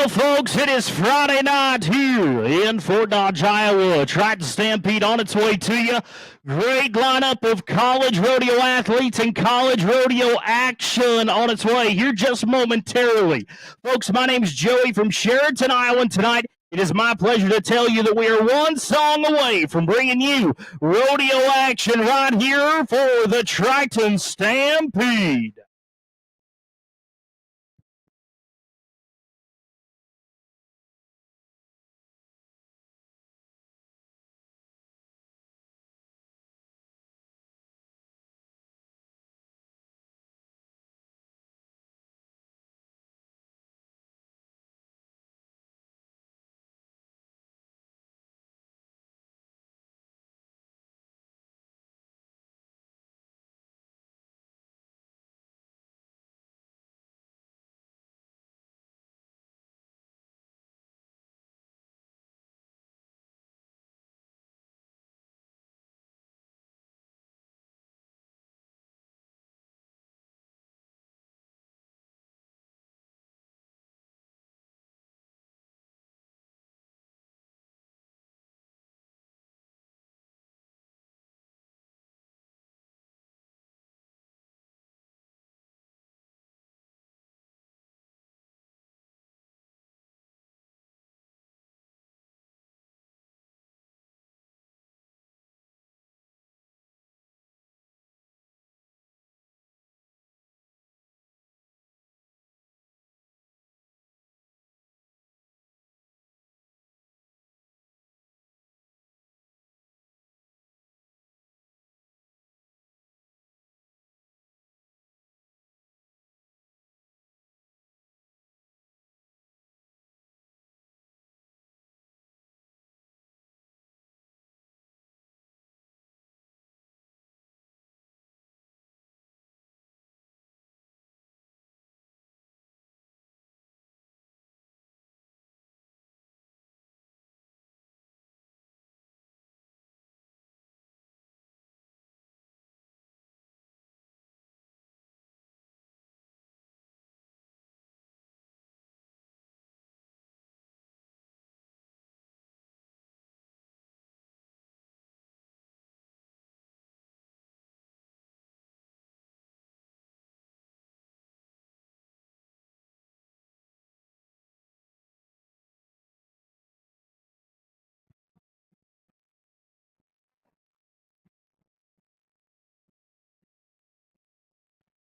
Well, folks, it is Friday night here in Fort Dodge, Iowa. Triton Stampede on its way to you. Great lineup of college rodeo athletes and college rodeo action on its way here just momentarily. Folks, my name is Joey from Sheraton, Iowa, and tonight it is my pleasure to tell you that we are one song away from bringing you rodeo action right here for the Triton Stampede.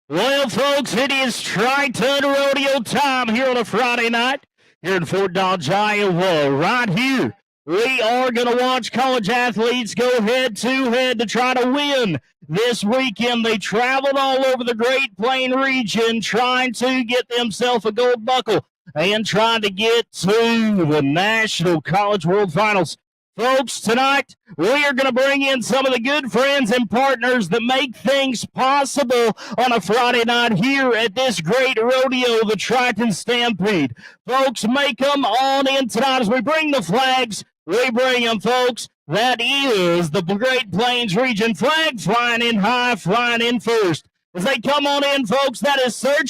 Well, folks, it is Triton Rodeo time here on a Friday night here in Fort Dodge, Iowa. Right here, we are going to watch college athletes go head-to-head to try to win this weekend. They traveled all over the Great Plain region trying to get themselves a gold buckle and trying to get to the National College World Finals. Folks, tonight we are going to bring in some of the good friends and partners that make things possible on a Friday night here at this great rodeo, the Triton Stampede. Folks, make them on in tonight as we bring the flags. We bring them, folks. That is the Great Plains region flag flying in high, flying in first. As they come on in, folks, that is Sid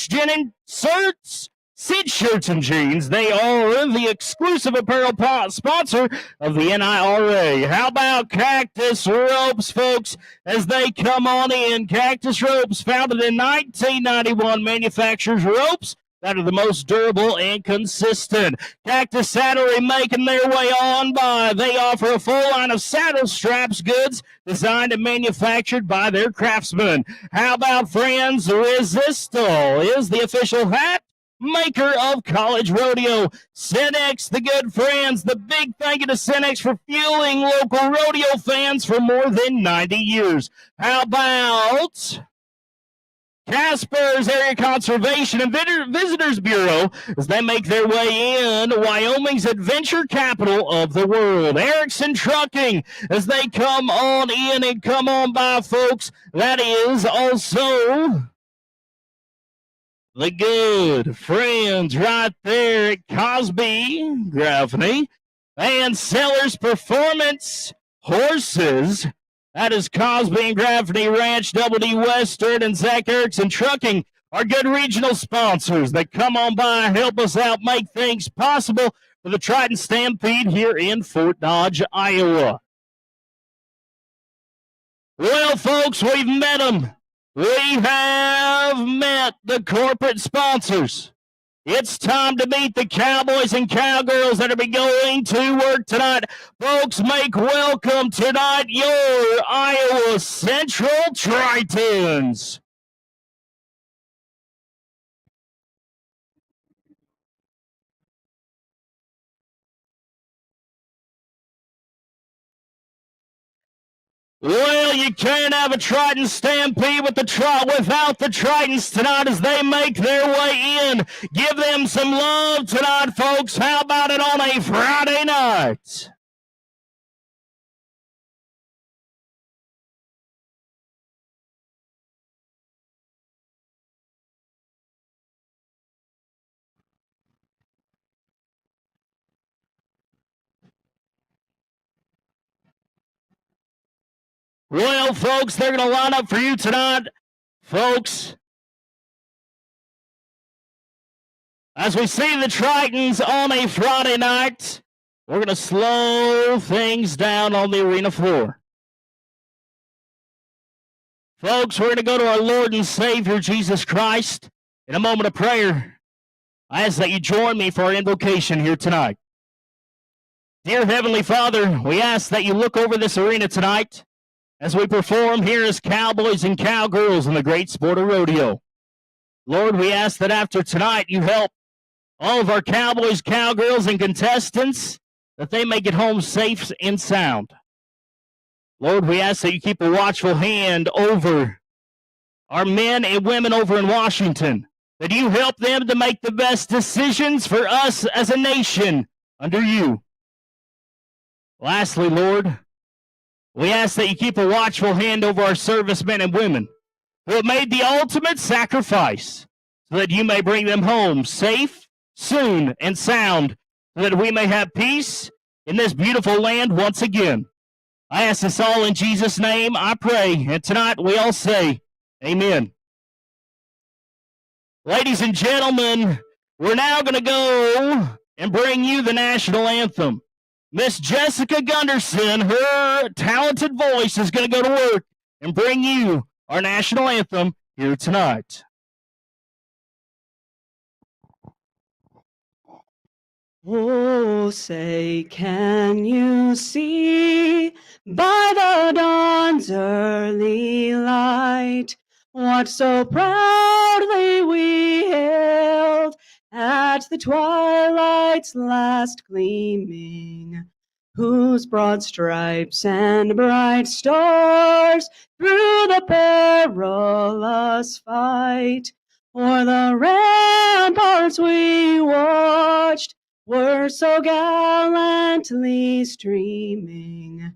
Shirts and Jeans. They are the exclusive apparel sponsor of the NIRA. How about Cactus Ropes, folks, as they come on in? Cactus Ropes, founded in 1991, manufactures ropes that are the most durable and consistent. Cactus Saddlery making their way on by. They offer a full line of saddle straps goods designed and manufactured by their craftsmen. How about Friends Resistol is the official hat maker of college rodeo. Cenex, the good friends, the big thank you to Cenex for fueling local rodeo fans for more than 90 years. How about Casper's Area Conservation and Visitors Bureau as they make their way in Wyoming's adventure capital of the world. Erickson Trucking as they come on in and come on by, folks. That is also the good friends right there at Cosby, Graffney, and Sellers Performance Horses. That is Cosby and Graffney Ranch, Double D Western, and Zach Erickson Trucking our good regional sponsors that come on by and help us out, make things possible for the Triton Stampede here in Fort Dodge, Iowa. Well, folks, we've met them. We have met the corporate sponsors. It's time to meet the cowboys and cowgirls that are going to work tonight. Folks, make welcome tonight your Iowa Central Tritons. Well, you can't have a Triton Stampede without the Tritons tonight as they make their way in. Give them some love tonight, folks. How about it on a Friday night? Well, folks, they're going to line up for you tonight, folks. As we see the Tritons on a Friday night, we're going to slow things down on the arena floor. Folks, we're going to go to our Lord and Savior, Jesus Christ, in a moment of prayer. I ask that you join me for our invocation here tonight. Dear Heavenly Father, we ask that you look over this arena tonight as we perform here as cowboys and cowgirls in the great sport of rodeo. Lord, we ask that after tonight you help all of our cowboys, cowgirls, and contestants that they may get home safe and sound. Lord, we ask that you keep a watchful hand over our men and women over in Washington, that you help them to make the best decisions for us as a nation under you. Lastly, Lord, we ask that you keep a watchful hand over our servicemen and women who have made the ultimate sacrifice so that you may bring them home safe, soon, and sound, so that we may have peace in this beautiful land once again. I ask this all in Jesus' name, I pray, and tonight we all say, amen. Ladies and gentlemen, we're now going to go and bring you the national anthem. Miss Jessica Gunderson, her talented voice, is going to go to work and bring you our national anthem here tonight. Oh, say, can you see by the dawn's early light what so proudly we hailed at the twilight's last gleaming, whose broad stripes and bright stars through the perilous fight o'er the ramparts we watched were so gallantly streaming,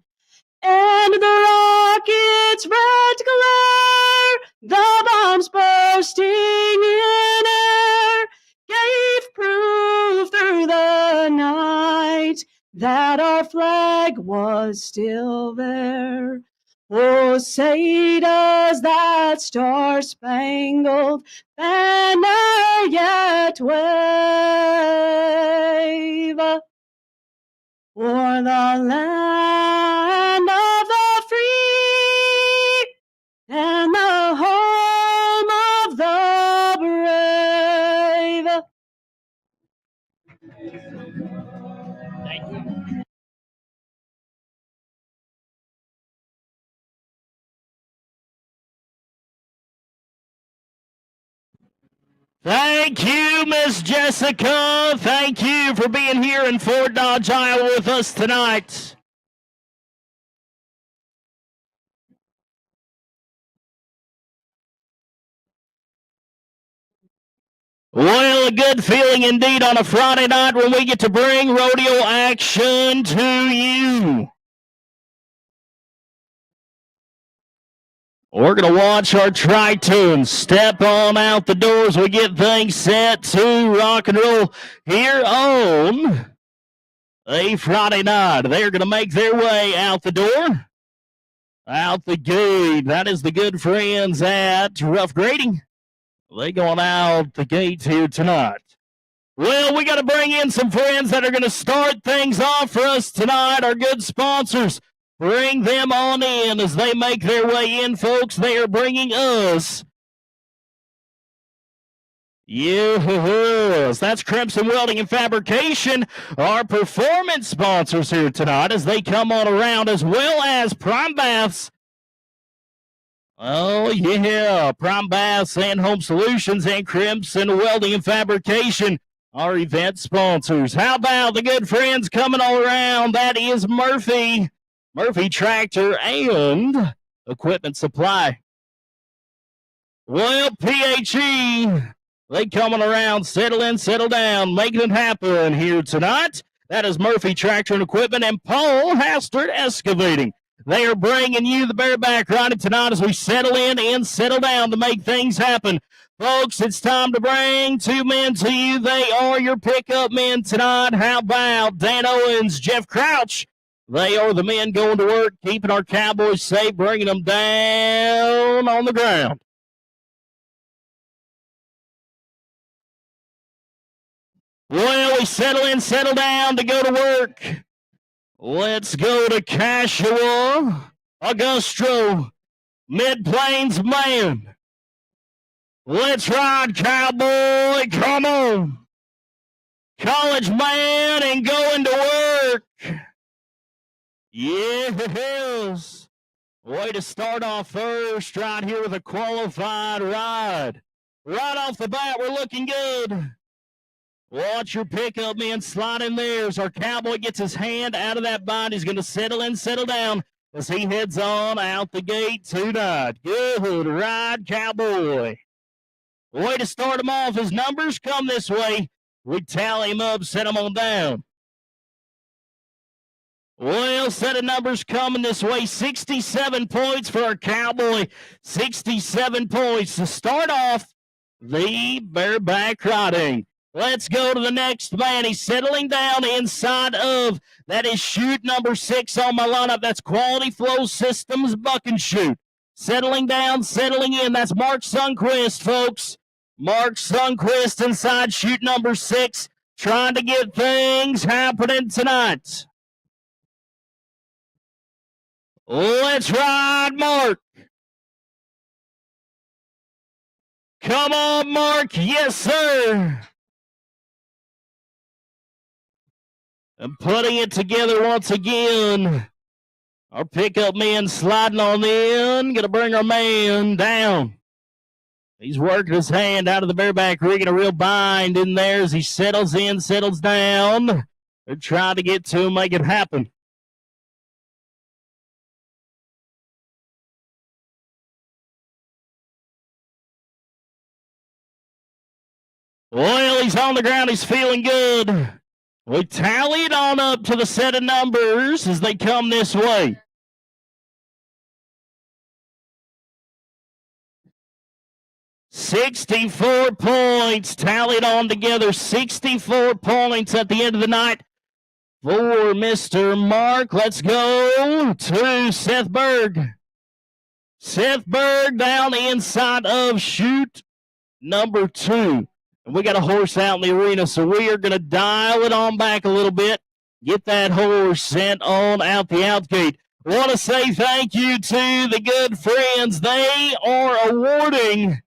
and the rocket's red glare, the bombs bursting in air, gave proof through the night that our flag was still there. Oh, say does that star-spangled banner yet wave o'er the land of the free and the home of the brave? Thank you. Thank you, Miss Jessica. Thank you for being here in Fort Dodge, Iowa with us tonight. Well, a good feeling indeed on a Friday night when we get to bring rodeo action to you. We're going to watch our Tritons step on out the doors. We get things set to rock and roll here on a Friday night. They're going to make their way out the door, out the gate. That is the good friends at Rough Grading. They going out the gate here tonight. Well, we got to bring in some friends that are going to start things off for us tonight. Our good sponsors. Bring them on in as they make their way in, folks. They are bringing us. Yes, that's Crimson Welding and Fabrication, our performance sponsors here tonight as they come on around, as well as Prime Baths. Oh, yeah, Prime Baths and Home Solutions and Crimson Welding and Fabrication, our event sponsors. How about the good friends coming all around? That is Murphy Tractor and Equipment Supply. Well, PHE, they coming around, settle in, settle down, making it happen here tonight. That is Murphy Tractor and Equipment and Paul Hastert Excavating. They are bringing you the Bareback riding tonight as we settle in and settle down to make things happen. Folks, it's time to bring two men to you. They are your pickup men tonight. How about Dan Owens, Jeff Crouch? They are the men going to work, keeping our Cowboys safe, bringing them down on the ground. Well, we settle in, settle down to go to work. Let's go to Cashua, Augusto, Mid-Plains man. Let's ride, cowboy, come on. College man and going to work. Yes. Way to start off first right here with a qualified ride. Right off the bat, we're looking good. Watch your pickup men slide in there as our cowboy gets his hand out of that bind. He's going to settle in, settle down as he heads on out the gate tonight. Good ride, cowboy. Way to start him off. His numbers come this way. We tally him up, set him on down. Well, set of numbers coming this way. 67 points for our cowboy. 67 points to start off the bareback riding. Let's go to the next man. He's settling down inside of, that is chute number 6 on my lineup. That's Quality Flow Systems Buck and Chute. Settling down, settling in. That's Mark Sundquist, folks. Mark Sundquist inside chute number 6, trying to get things happening tonight. Let's ride, Mark. Come on, Mark. Yes, sir. And putting it together once again. Our pickup man sliding on in. Going to bring our man down. He's working his hand out of the bareback rig in a real bind in there as he settles in, settles down. They're trying to get to him, make it happen. Well, he's on the ground. He's feeling good. We tally it on up to the set of numbers as they come this way. $64 points tallied on together. 64 points at the end of the night for Mr. Mark. Let's go to Seth Berg. Seth Berg down the inside of chute number 2. And we got a horse out in the arena, so we are going to dial it on back a little bit, get that horse sent on out the outgate. I want to say thank you to the good friends. They are awarding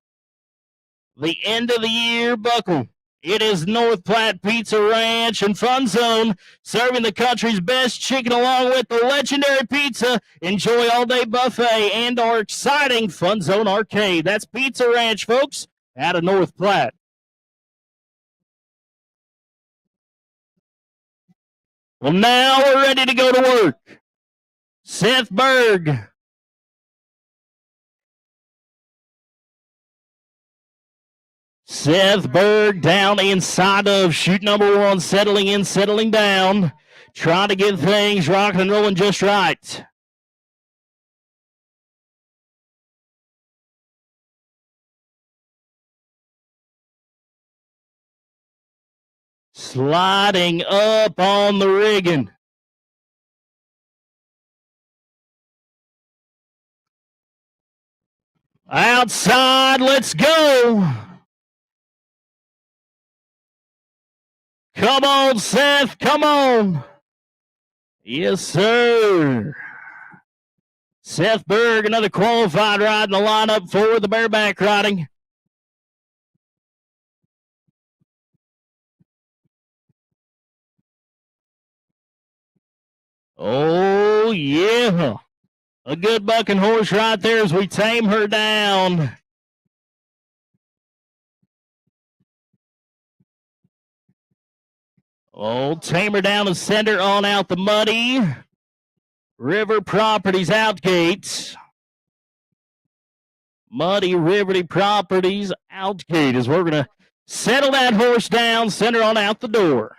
the end of the year buckle. It is North Platte Pizza Ranch and Fun Zone, serving the country's best chicken along with the legendary pizza. Enjoy all day buffet and our exciting Fun Zone arcade. That's Pizza Ranch, folks, out of North Platte. Well, now we're ready to go to work. Seth Berg. Seth Berg down inside of chute number 1, settling in, settling down, trying to get things rocking and rolling just right. Sliding up on the rigging. Outside, let's go. Come on, Seth. Come on. Yes, sir. Seth Berg, another qualified ride in the lineup for the Bareback riding. Oh, yeah. A good bucking horse right there as we tame her down. Oh, tame her down and send her on out the Muddy River Properties outgate. Muddy River Properties outgate is we're going to settle that horse down, send her on out the door.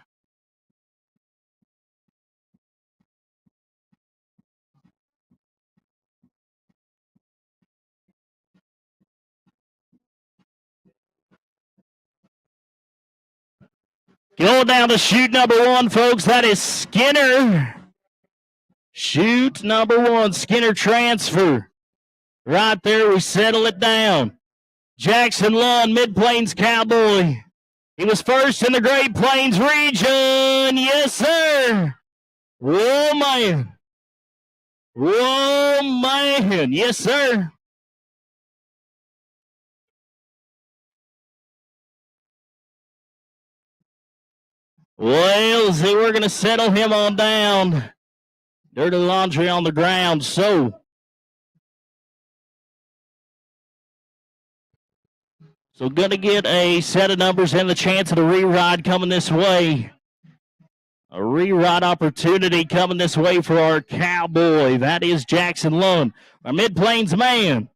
Going down to chute number 1, folks. That is Skinner. Chute number 1, Skinner transfer. Right there, we settle it down. Jackson Lund, Mid-Plains Cowboy. He was first in the Great Plains region. Yes, sir. Whoa, man. Whoa, man. Yes, sir. Well, see, we're going to settle him on down. Dirty laundry on the ground. So going to get a set of numbers and the chance of a re-ride coming this way. A re-ride opportunity coming this way for our Cowboy. That is Jackson Lund, our Mid-Plains man.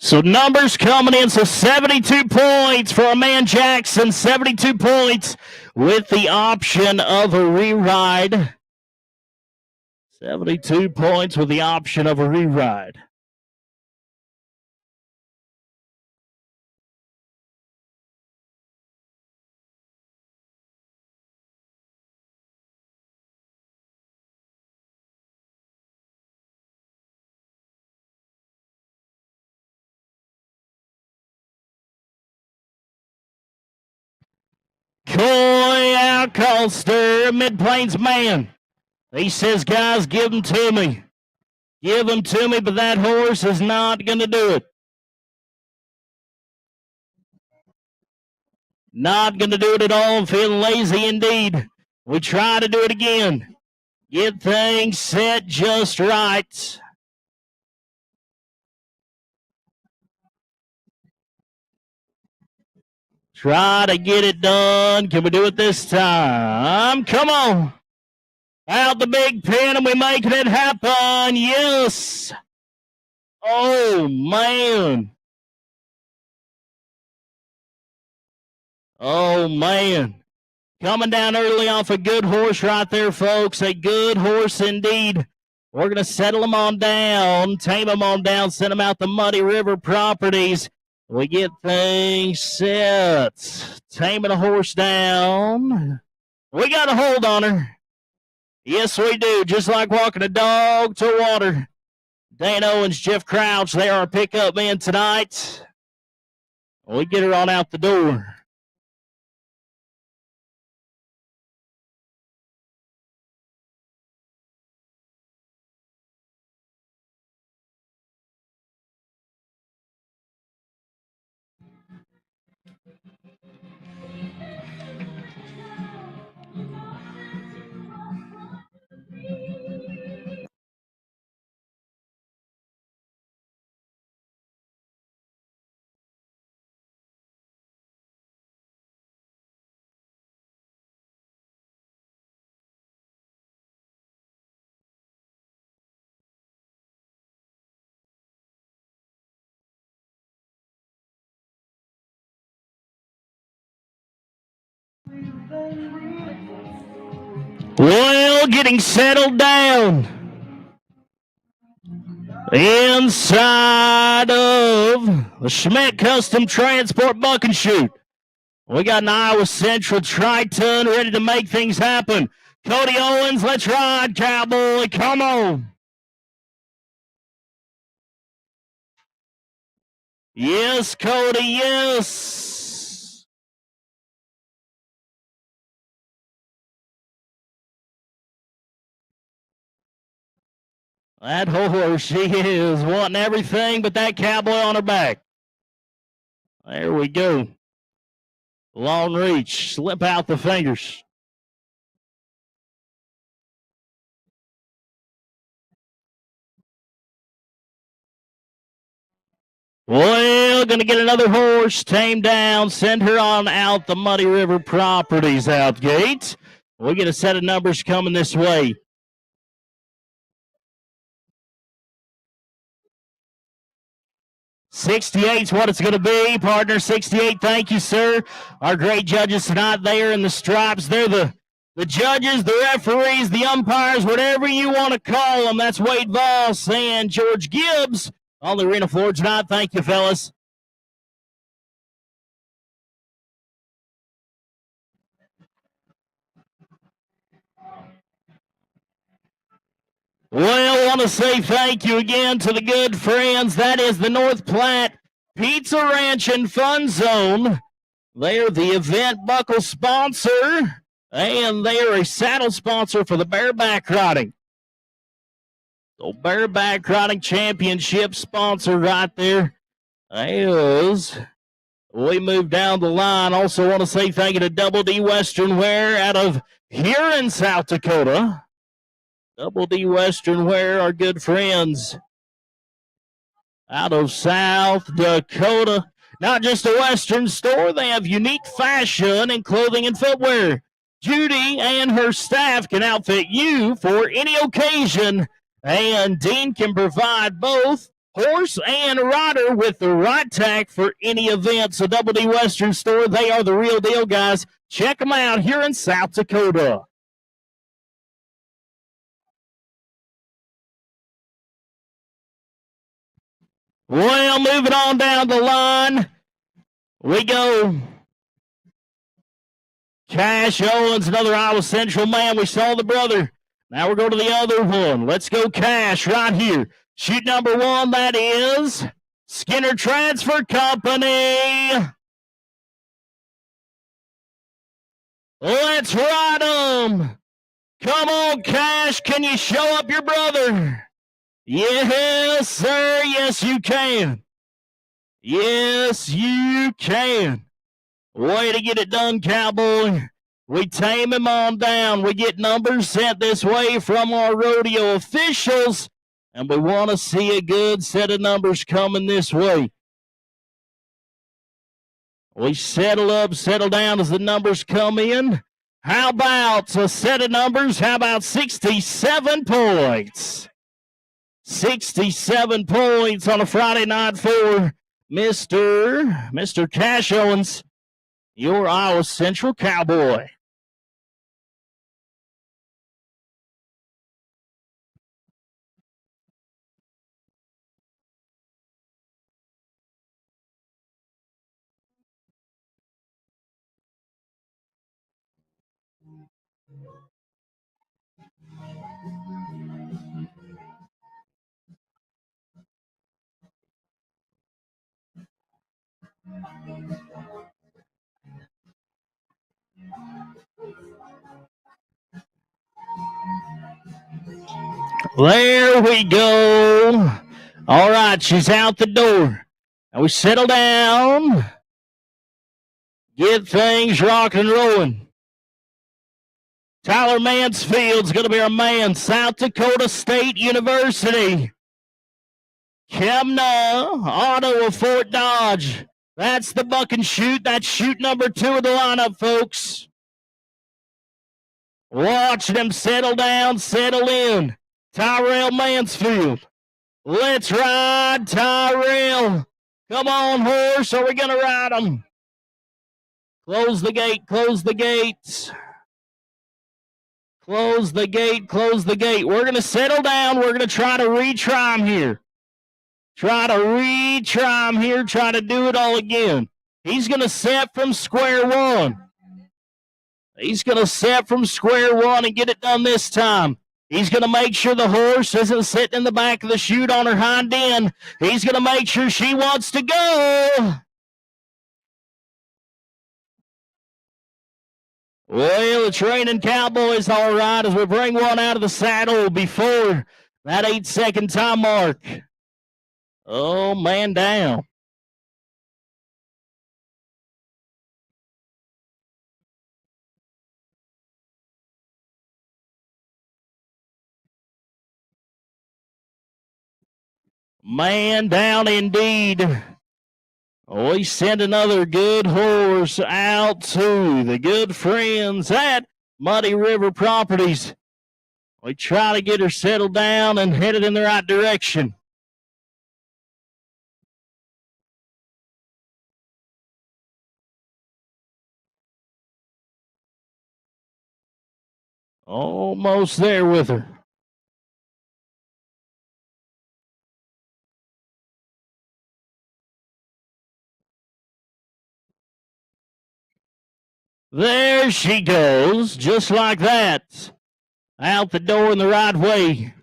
So numbers coming in. So 72 points for our man Jackson. 72 points with the option of a re-ride. 72 points with the option of a re-ride. Coy Alcoster, Mid-Plains man. He says, guys, give them to me. Give them to me, but that horse is not going to do it. Not going to do it at all. I'm feeling lazy indeed. We try to do it again. Get things set just right. Try to get it done. Can we do it this time? Come on. Out the big pin, and we're making it happen. Yes. Oh, man. Oh, man. Coming down early off a good horse right there, folks. A good horse indeed. We're going to settle them on down, tame them on down, send them out the Muddy River Properties. We get things set. Taming a horse down. We got a hold on her. Yes, we do. Just like walking a dog to water. Dane Owens, Jeff Crouch, they are our pickup men tonight. We get her on out the door. Well, getting settled down inside of the Schmidt Custom Transport Buck and Chute. We got an Iowa Central Triton ready to make things happen. Cody Owens, let's ride, cowboy. Come on. Yes, Cody, yes. That horse, she is wanting everything but that cowboy on her back. There we go. Long reach, slip out the fingers. Well, going to get another horse tamed down, send her on out the Muddy River Properties out gate. We get a set of numbers coming this way. 68's what it's going to be, partner. 68, thank you, sir. Our great judges tonight there in the stripes. They're the judges, the referees, the umpires, whatever you want to call them. That's Wade Voss and George Gibbs on the arena floor tonight. Thank you, fellas. Well, I want to say thank you again to the good friends. That is the North Platte Pizza Ranch and Fun Zone. They're the event buckle sponsor, and they are a saddle sponsor for the Bareback riding. So Bareback riding championship sponsor right there. As we move down the line, also want to say thank you to Double D Western Wear out of here in South Dakota. Double D Western Wear, our good friends out of South Dakota. Not just a Western store, they have unique fashion in clothing and footwear. Judy and her staff can outfit you for any occasion, and Dean can provide both horse and rider with the right tack for any event. So Double D Western Store, they are the real deal, guys. Check them out here in South Dakota. Well, moving on down the line, we go. Cash Owens, another Iowa Central man. We saw the brother. Now we're going to the other one. Let's go Cash right here. Shoot number one, that is Skinner Transfer Company. Let's ride them. Come on, Cash. Can you show up your brother? Yes, sir. Yes, you can. Yes, you can. Way to get it done, cowboy. We tame him on down. We get numbers sent this way from our rodeo officials, and we want to see a good set of numbers coming this way. We settle up, settle down as the numbers come in. How about a set of numbers? How about 67 points? 67 points on a Friday night for Mr. Cash Owens, your Iowa Central Cowboy. There we go. All right, she's out the door. Now we settle down. Get things rocking and rolling. Tyler Mansfield's going to be our man. South Dakota State University. Kemna, Auto of Fort Dodge. That's the buck and shoot. That's shoot number 2 of the lineup, folks. Watching them settle down, settle in. Tyrell Mansfield. Let's ride, Tyrell. Come on, horse. Are we going to ride them? Close the gate, close the gates. Close the gate, close the gate. We're going to settle down. We're going to try to retry them here. Try to retry them here. Try to do it all again. He's going to set from square one. He's going to set from square one and get it done this time. He's going to make sure the horse isn't sitting in the back of the chute on her hind end. He's going to make sure she wants to go. Well, the training Cowboys all right as we bring one out of the saddle before that 8-second time mark. Oh, man down. Man down indeed. We send another good horse out to the good friends at Muddy River Properties. We try to get her settled down and headed in the right direction. Almost there with her. There she goes, just like that. Out the door in the right way.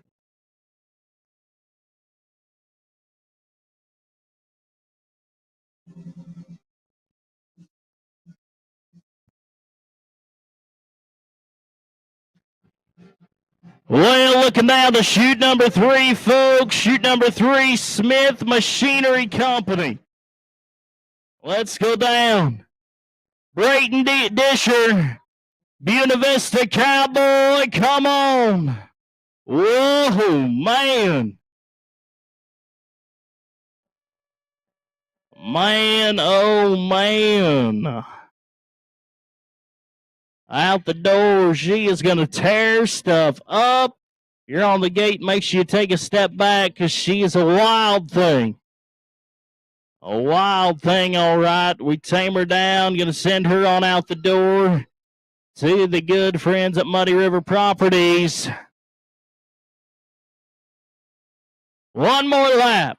Well, looking down to chute number 3, folks. Chute number 3, Smith Machinery Company. Let's go down. Brayton Disher, Buena Vista Cowboy, come on. Whoa, man. Man, oh, man. Out the door, she is going to tear stuff up. You're on the gate, make sure you take a step back because she is a wild thing. A wild thing, all right. We tame her down, going to send her on out the door to the good friends at Muddy River Properties. One more lap.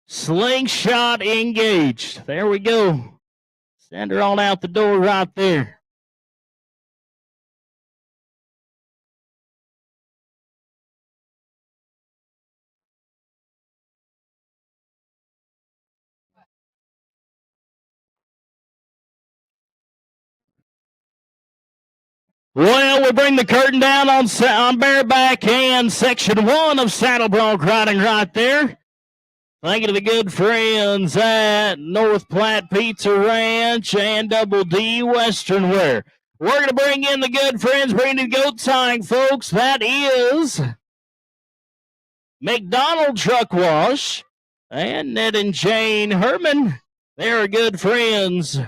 Slingshot engaged. There we go. Send her on out the door right there. Well, we bring the curtain down on Bareback and Section 1 of Saddle Bronc riding right there. Thank you to the good friends at North Platte Pizza Ranch and Double D Western Wear. We're going to bring in the good friends, bring in goat tying, folks. That is McDonald Truck Wash and Ned and Jane Herman. They're good friends.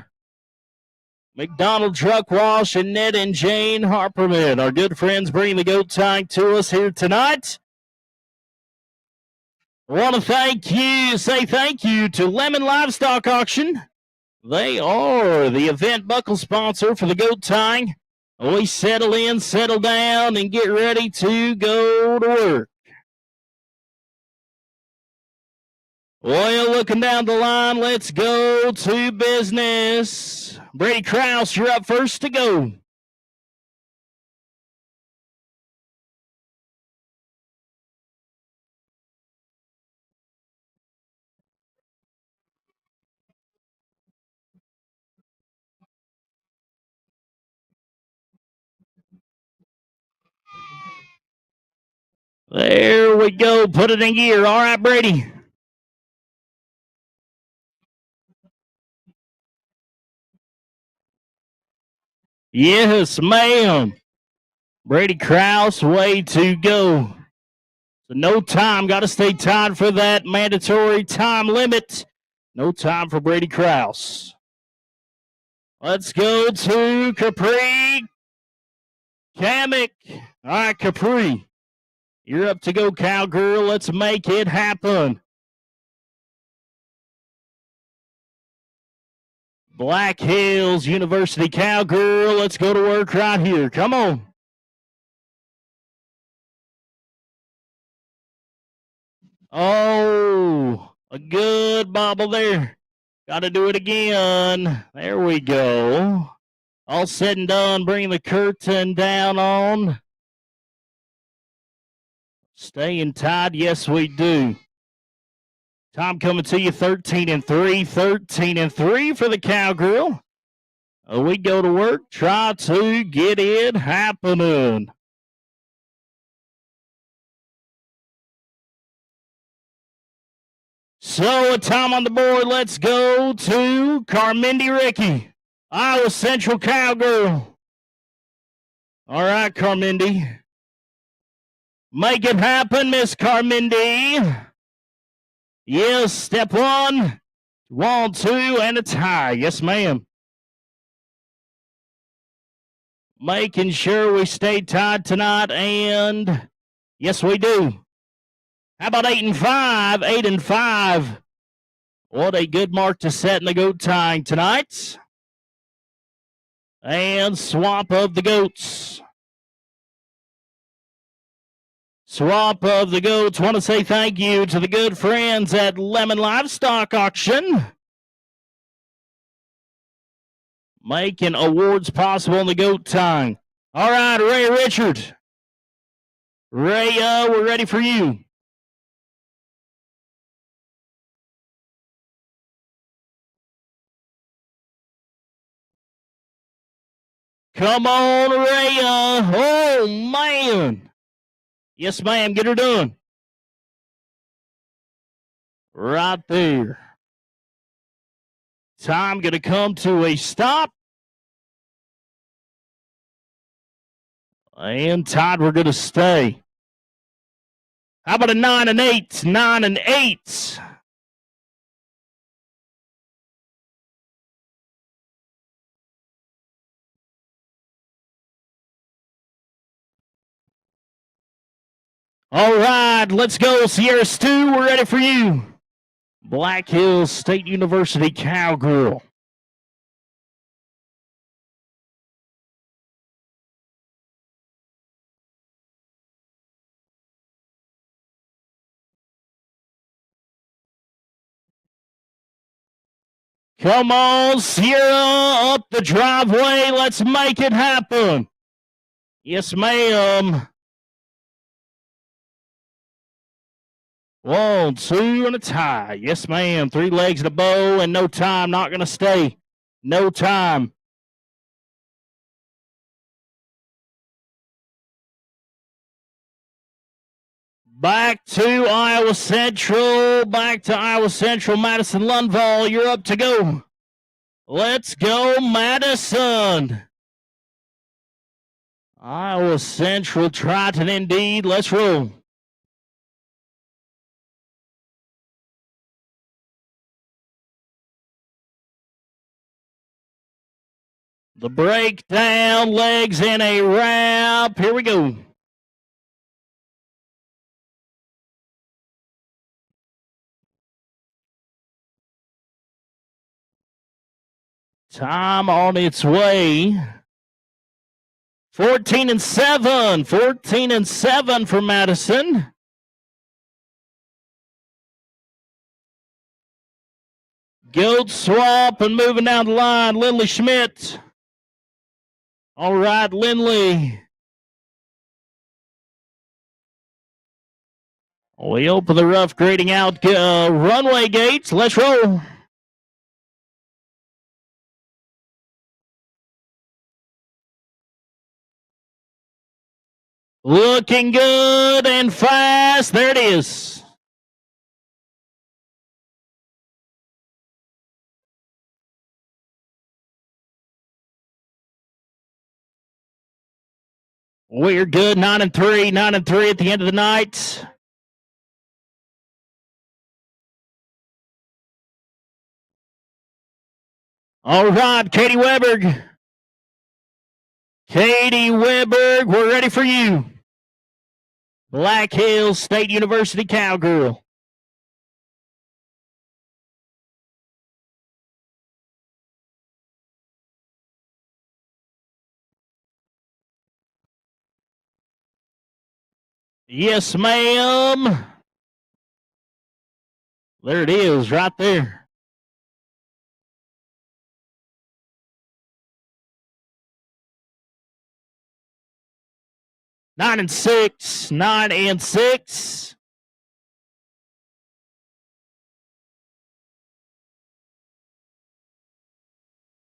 McDonald Truck Wash and Ned and Jane Harperman, our good friends, bringing the goat tying to us here tonight. I want to say thank you to Lemon Livestock Auction. They are the event buckle sponsor for the goat tying. We settle in, settle down, and get ready to go to work. Well, looking down the line, let's go to business. Brady Krause, you're up first to go. There we go. Put it in gear. All right, Brady. Yes, ma'am. Brady Krause, way to go. So no time. Got to stay tied for that mandatory time limit. No time for Brady Krause. Let's go to Capri Kamek. All right, Capri. You're up to go, cowgirl. Let's make it happen. Black Hills University cowgirl. Let's go to work right here. Come on. Oh, a good bobble there. Got to do it again. There we go. All said and done, bring the curtain down on. Staying tied, yes, we do. Time coming to you, 13-3, 13-3 for the Cowgirl. We go to work, try to get it happening. So a time on the board, let's go to Carmindy Ricky, Iowa Central Cowgirl. All right, Carmindy. Make it happen, Miss Carmindy. Yes, step 1, 1, 2, and a tie. Yes, ma'am. Making sure we stay tied tonight, and yes, we do. How about 8-5? 8-5. What a good mark to set in the goat tying tonight. And swap of the goats. Swap of the goats. Want to say thank you to the good friends at Lemon Livestock Auction. Making awards possible in the goat tying. All right, Ray Richard. Ray, we're ready for you. Come on, Rhea. Oh, man. Yes, ma'am. Get her done. Right there. Time going to come to a stop. And tied, we're going to stay. How about a 9-8? 9-8. All right, let's go. Sierra Stu, we're ready for you. Black Hills State University Cowgirl. Come on, Sierra, up the driveway. Let's make it happen. Yes, ma'am. 1, 2, and a tie. Yes, ma'am. 3 legs and a bow, and no time. Not going to stay. No time. Back to Iowa Central. Back to Iowa Central. Madison Lundvall, you're up to go. Let's go, Madison. Iowa Central, Triton indeed. Let's roll. The breakdown, legs in a wrap. Here we go. Time on its way. 14-7. 14-7 for Madison. Goat swap and moving down the line. Lindley Schmidt. All right, Lindley. We open the rough grading out runway gates. Let's roll. Looking good and fast. There it is. We're good. 9-3. 9-3 at the end of the night. All right, Katie Weberg. Katie Weberg, we're ready for you. Black Hills State University Cowgirl. Yes, ma'am. There it is, right there. 9 and 6. 9 and 6.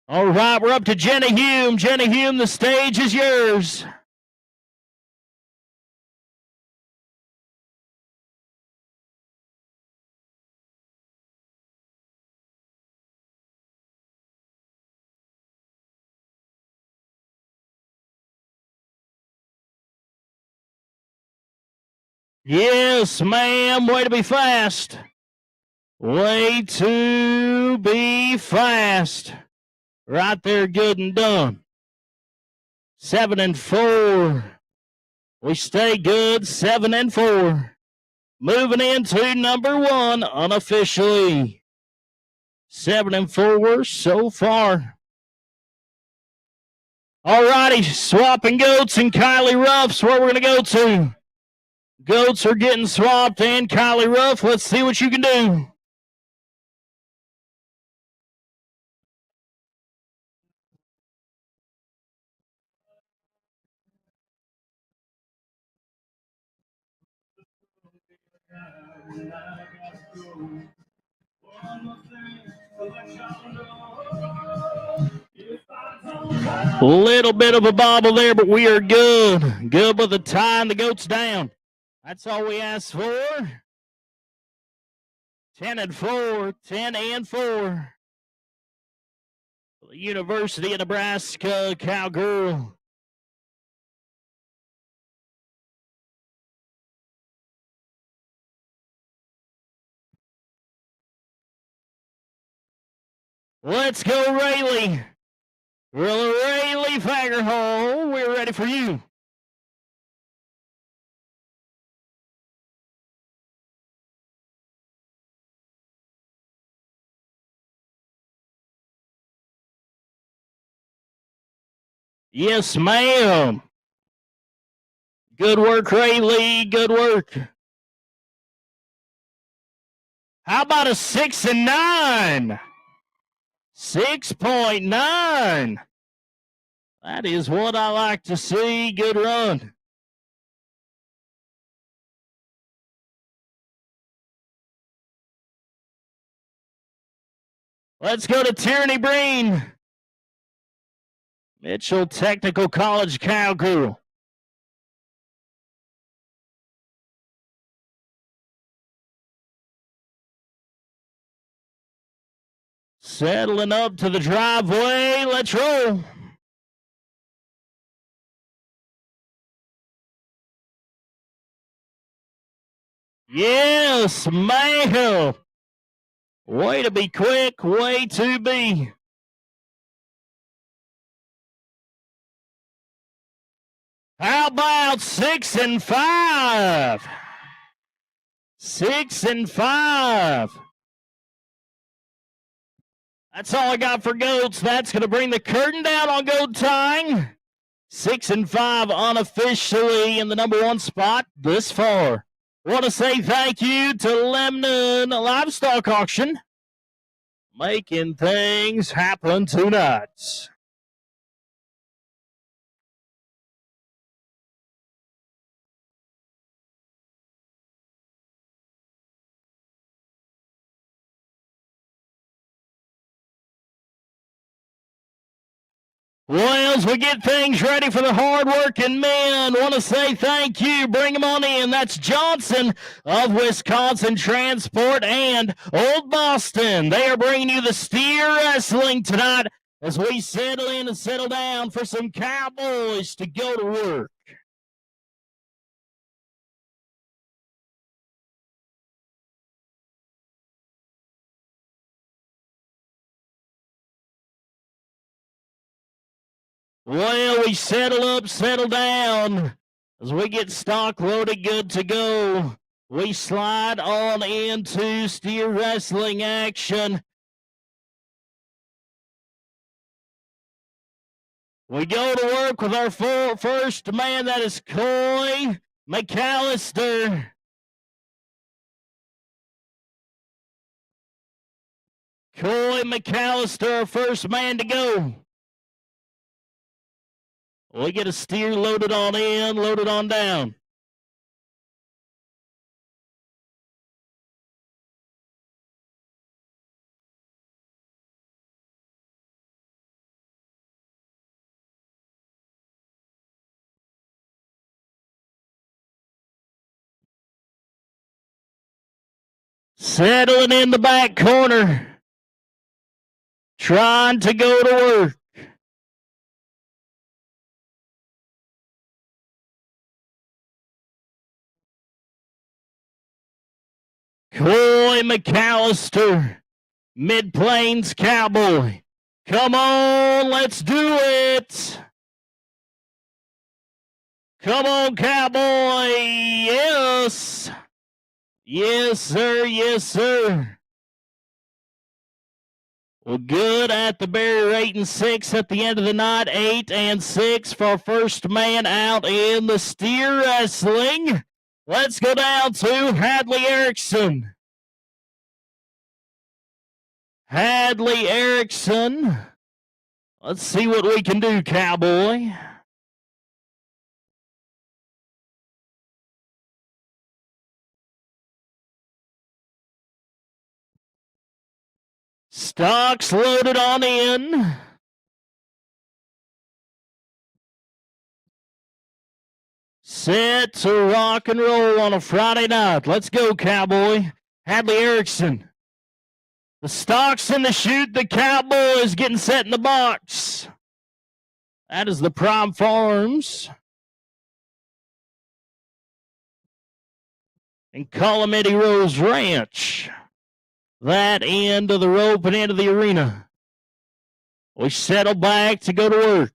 All right, we're up to Jenna Hume. Jenna Hume, the stage is yours. Yes, ma'am. Way to be fast. Way to be fast. Right there, good and done. 7 and 4. We stay good, 7 and 4. Moving into number 1 unofficially. 7 and 4 so far. All righty, swapping goats and Kylie Ruff's where we're going to go to. Goats are getting swapped and Kylie Ruff. Let's see what you can do. Little bit of a bobble there, but we are good. Good with the tie and the goats down. That's all we asked for. 10 and 4. 10 and 4. The University of Nebraska Cowgirl. Let's go, Rayleigh. Rayleigh Fagerhall, we're ready for you. Yes, ma'am. Good work, Rayleigh. Good work. How about a 6 and 9? 6.9. That is what I like to see. Good run. Let's go to Tierney Breen. Mitchell Technical College Cowgirl. Settling up to the driveway. Let's roll. Yes, ma'am. Way to be quick. Way to be. How about 6 and 5? 6 and 5. That's all I got for goats. That's going to bring the curtain down on goat tying. 6 and 5 unofficially in the number 1 spot this far. Want to say thank you to Lemnon Livestock Auction, making things happen tonight. Well, as we get things ready for the hard-working men, want to say thank you. Bring them on in. That's Johnson of Wisconsin Transport and Old Boston. They are bringing you the steer wrestling tonight as we settle in and settle down for some cowboys to go to work. Well, we settle up, settle down. As we get stock loaded, good to go. We slide on into steer wrestling action. We go to work with our first man, that is Coy McAllister. Coy McAllister, our first man to go. We get a steer loaded on in, loaded on down. Settling in the back corner. Trying to go to work. Coy McAllister, Mid-Plains Cowboy. Come on, let's do it. Come on, Cowboy. Yes. Yes, sir. Yes, sir. Well, good at the barrier 8 and 6 at the end of the night. 8 and 6 for first man out in the steer wrestling. Let's go down to Hadley Erickson. Hadley Erickson. Let's see what we can do, Cowboy. Stocks loaded on in. Set to rock and roll on a Friday night. Let's go, Cowboy. Hadley Erickson. The stock's in the chute. The Cowboy is getting set in the box. That is the Prime Farms and Calamity Rose Ranch. That end of the rope and end of the arena. We settle back to go to work.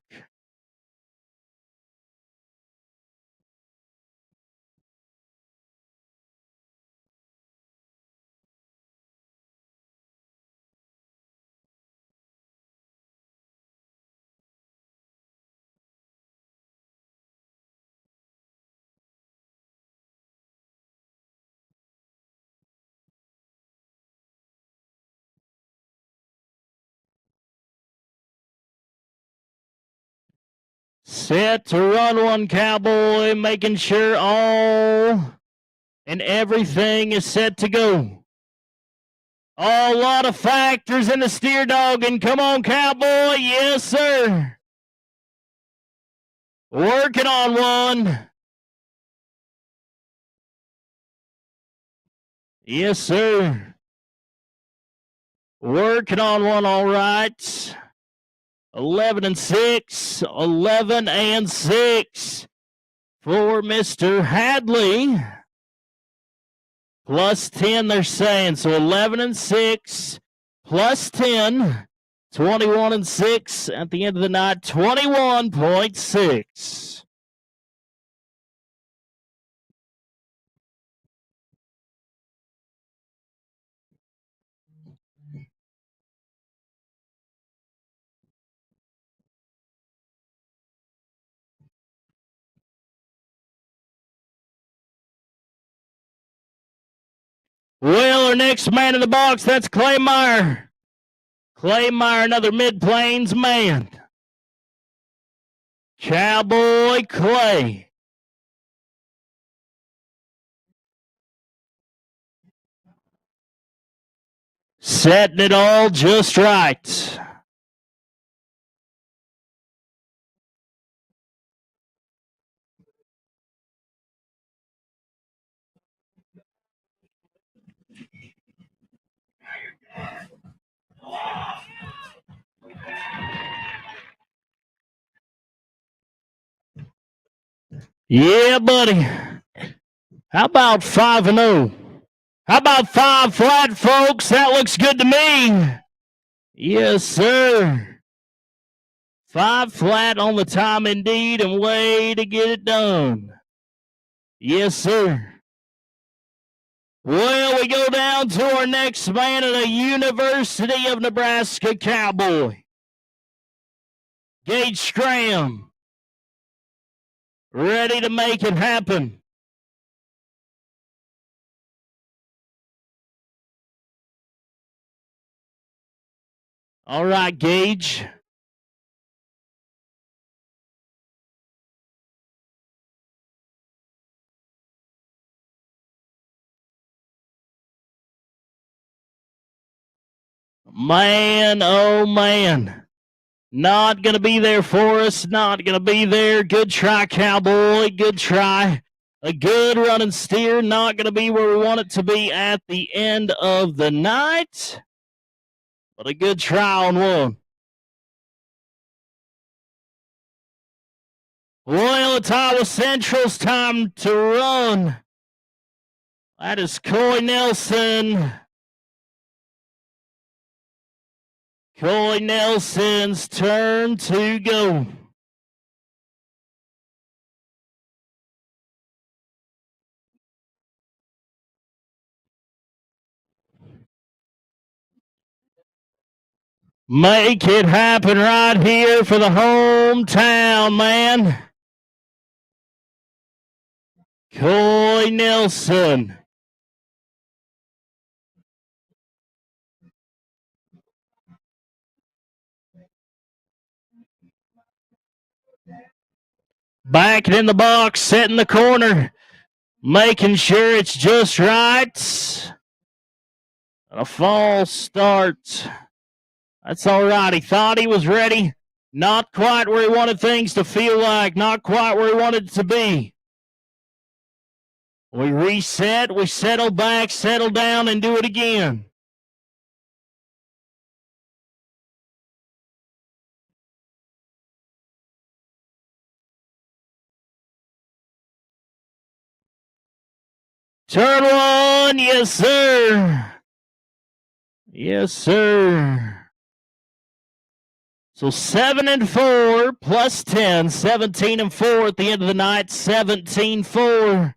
Set to run one, Cowboy, making sure all and everything is set to go. A lot of factors in the steer dog, and come on, Cowboy. Yes, sir. Working on one. Yes, sir. Working on one, all right. 11 and 6. 11 and 6 for Mr. Hadley. Plus 10, they're saying. So 11 and 6 plus 10. 21 and 6 at the end of the night. 21.6. Well, our next man in the box, that's Clay Meyer. Clay Meyer, another Mid-Plains man. Cowboy Clay. Setting it all just right. Yeah, buddy. How about 5-0? How about 5 flat, folks? That looks good to me. Yes, sir. 5 flat on the time indeed, and way to get it done. Yes, sir. Well, we go down to our next man at the University of Nebraska Cowboy. Gage Scram. Ready to make it happen. All right, Gage. Man, oh man. Not going to be there for us. Not going to be there. Good try, Cowboy. Good try. A good running steer. Not going to be where we want it to be at the end of the night. But a good try on one. Royal Ottawa Central's time to run. That is Coy Nelson. Coy Nelson's turn to go. Make it happen right here for the hometown, man. Coy Nelson. Back in the box, setting the corner, making sure it's just right. A false start. That's all right. He thought he was ready. Not quite where he wanted things to feel like. Not quite where he wanted it to be. We reset. We settle back, settle down, and do it again. Turn one. Yes, sir. Yes, sir. So 7-4 plus 10, 17-4 at the end of the night, 17-4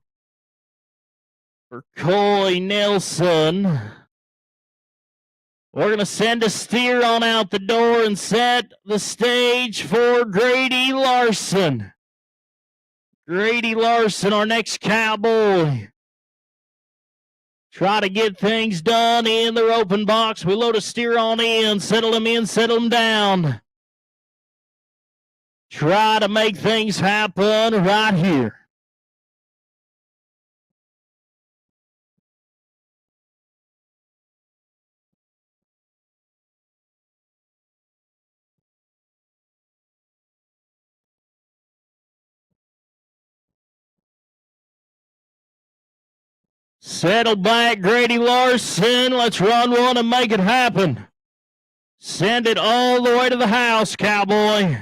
for Coy Nelson. We're going to send a steer on out the door and set the stage for Grady Larson. Grady Larson, our next cowboy. Try to get things done in the open box. We load a steer on in, settle him in, settle him down. Try to make things happen right here. Settle back, Grady Larson. Let's run one and make it happen. Send it all the way to the house, cowboy.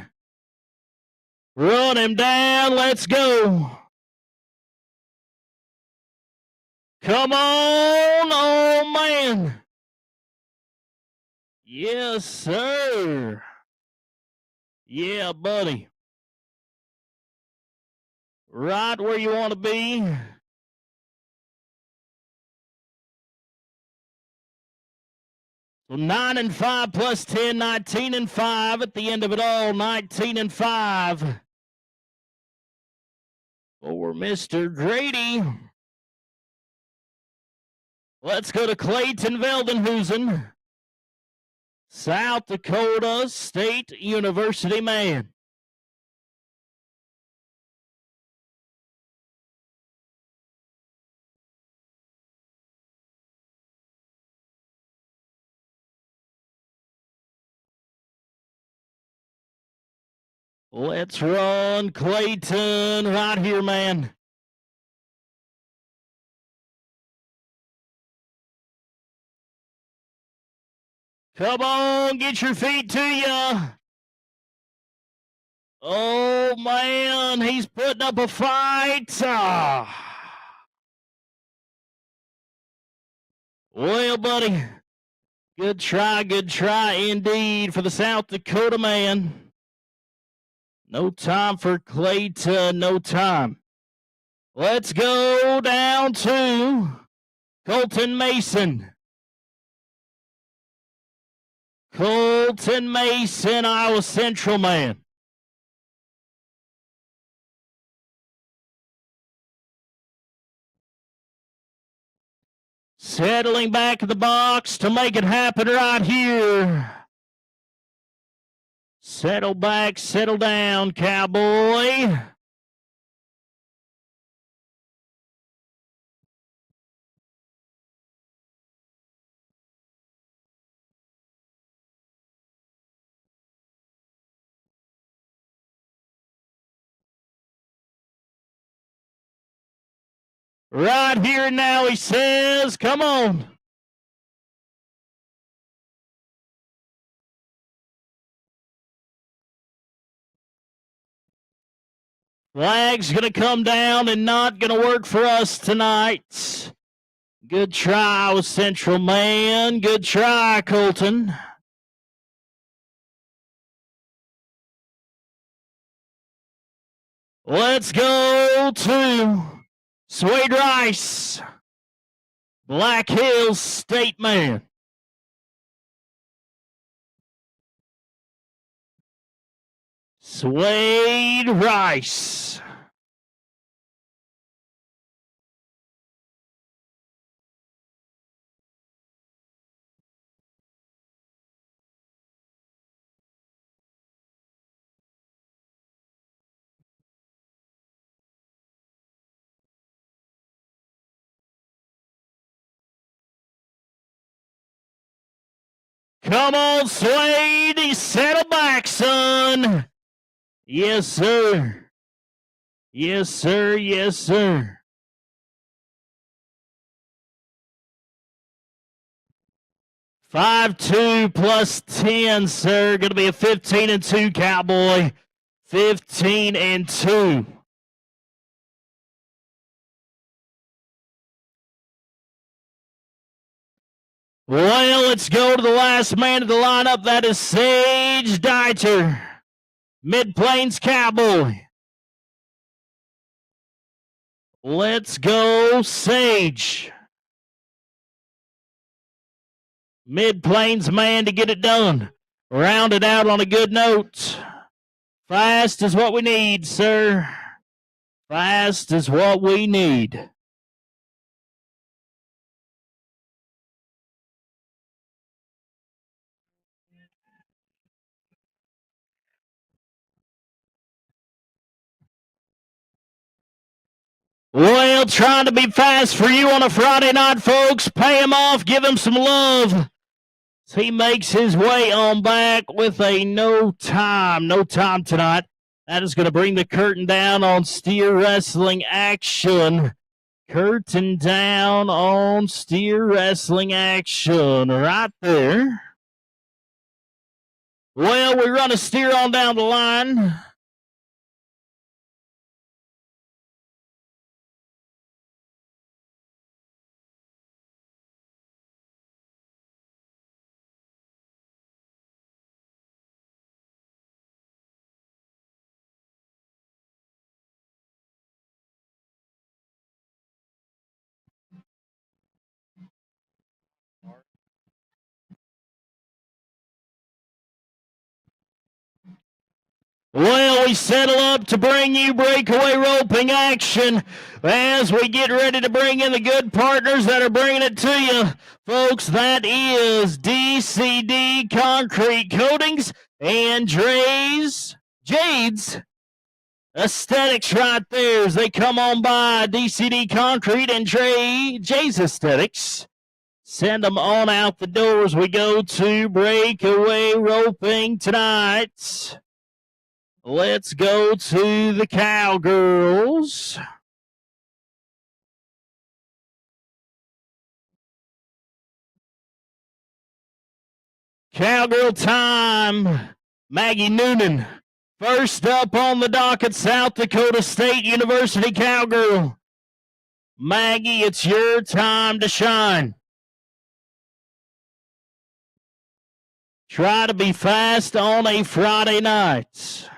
Run him down. Let's go. Come on. Oh, man. Yes, sir. Yeah, buddy. Right where you want to be. So 9-5 plus 10, 19-5 at the end of it all. 19-5 for Mr. Grady. Let's go to Clayton Veldenhusen, South Dakota State University man. Let's run, Clayton, right here, man. Come on, get your feet to you. Oh, man, he's putting up a fight. Well, buddy, good try indeed for the South Dakota man. No time for Clayton, no time. Let's go down to Colton Mason. Colton Mason, Iowa Central man. Settling back in the box to make it happen right here. Settle back, settle down, cowboy. Right here now, he says, come on. Flag's going to come down and not going to work for us tonight. Good try with Central Man. Good try, Colton. Let's go to Suede Rice, Black Hills State Man. Suede Rice. Come on, Suede. Settle back, son. Yes, sir. Yes, sir. Yes, sir. 5-2 plus 10, sir. Going to be a 15-2 Cowboy. 15-2. Well, let's go to the last man of the lineup. That is Sage Dieter, Mid-Plains Cowboy. Let's go, Sage. Mid-Plains man to get it done. Round it out on a good note. Fast is what we need, sir. Fast is what we need. Well, trying to be fast for you on a Friday night, folks. Pay him off. Give him some love. He makes his way on back with a no time tonight. That is going to bring the curtain down on steer wrestling action. Curtain down on steer wrestling action right there. Well, we run a steer on down the line. Well, we settle up to bring you breakaway roping action as we get ready to bring in the good partners that are bringing it to you. Folks, that is DCD Concrete Coatings and Jade's Aesthetics right there as they come on by. DCD Concrete and Jay's Aesthetics. Send them on out the doors. We go to breakaway roping tonight. Let's go to the Cowgirls. Cowgirl time. Maggie Noonan. First up on the docket, South Dakota State University Cowgirl. Maggie, it's your time to shine. Try to be fast on a Friday night.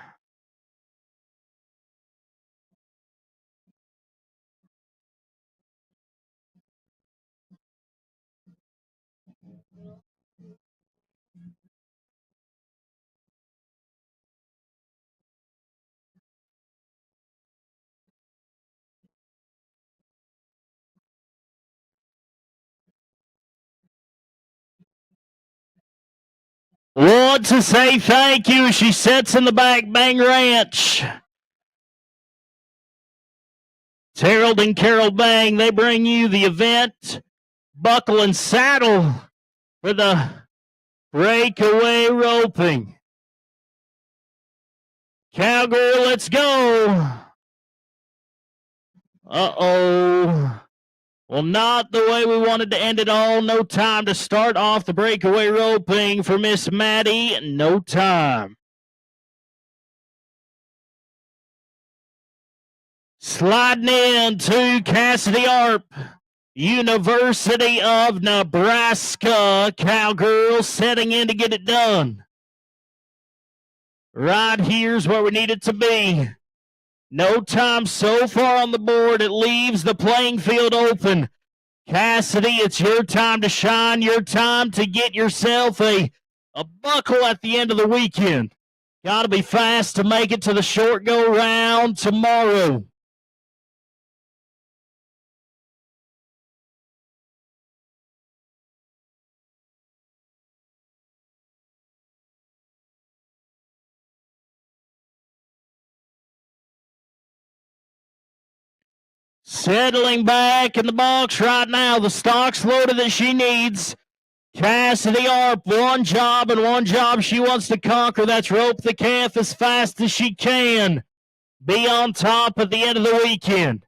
Want to say thank you. She sits in the back, Bang Ranch. Terrell and Carol Bang, they bring you the event. Buckle and saddle for the breakaway roping. Cowgirl, let's go. Uh-oh. Well, not the way we wanted to end it all. No time to start off the breakaway roping for Miss Maddie. No time. Sliding in to Cassidy Arp, University of Nebraska Cowgirl, setting in to get it done. Right here's where we need it to be. No time so far on the board. It leaves the playing field open. Cassidy, it's your time to shine, your time to get yourself a buckle at the end of the weekend. Got to be fast to make it to the short go round tomorrow. Settling back in the box right now. The stock's loaded that she needs. Cassidy Arp, one job and one job she wants to conquer. That's rope the calf as fast as she can. Be on top at the end of the weekend.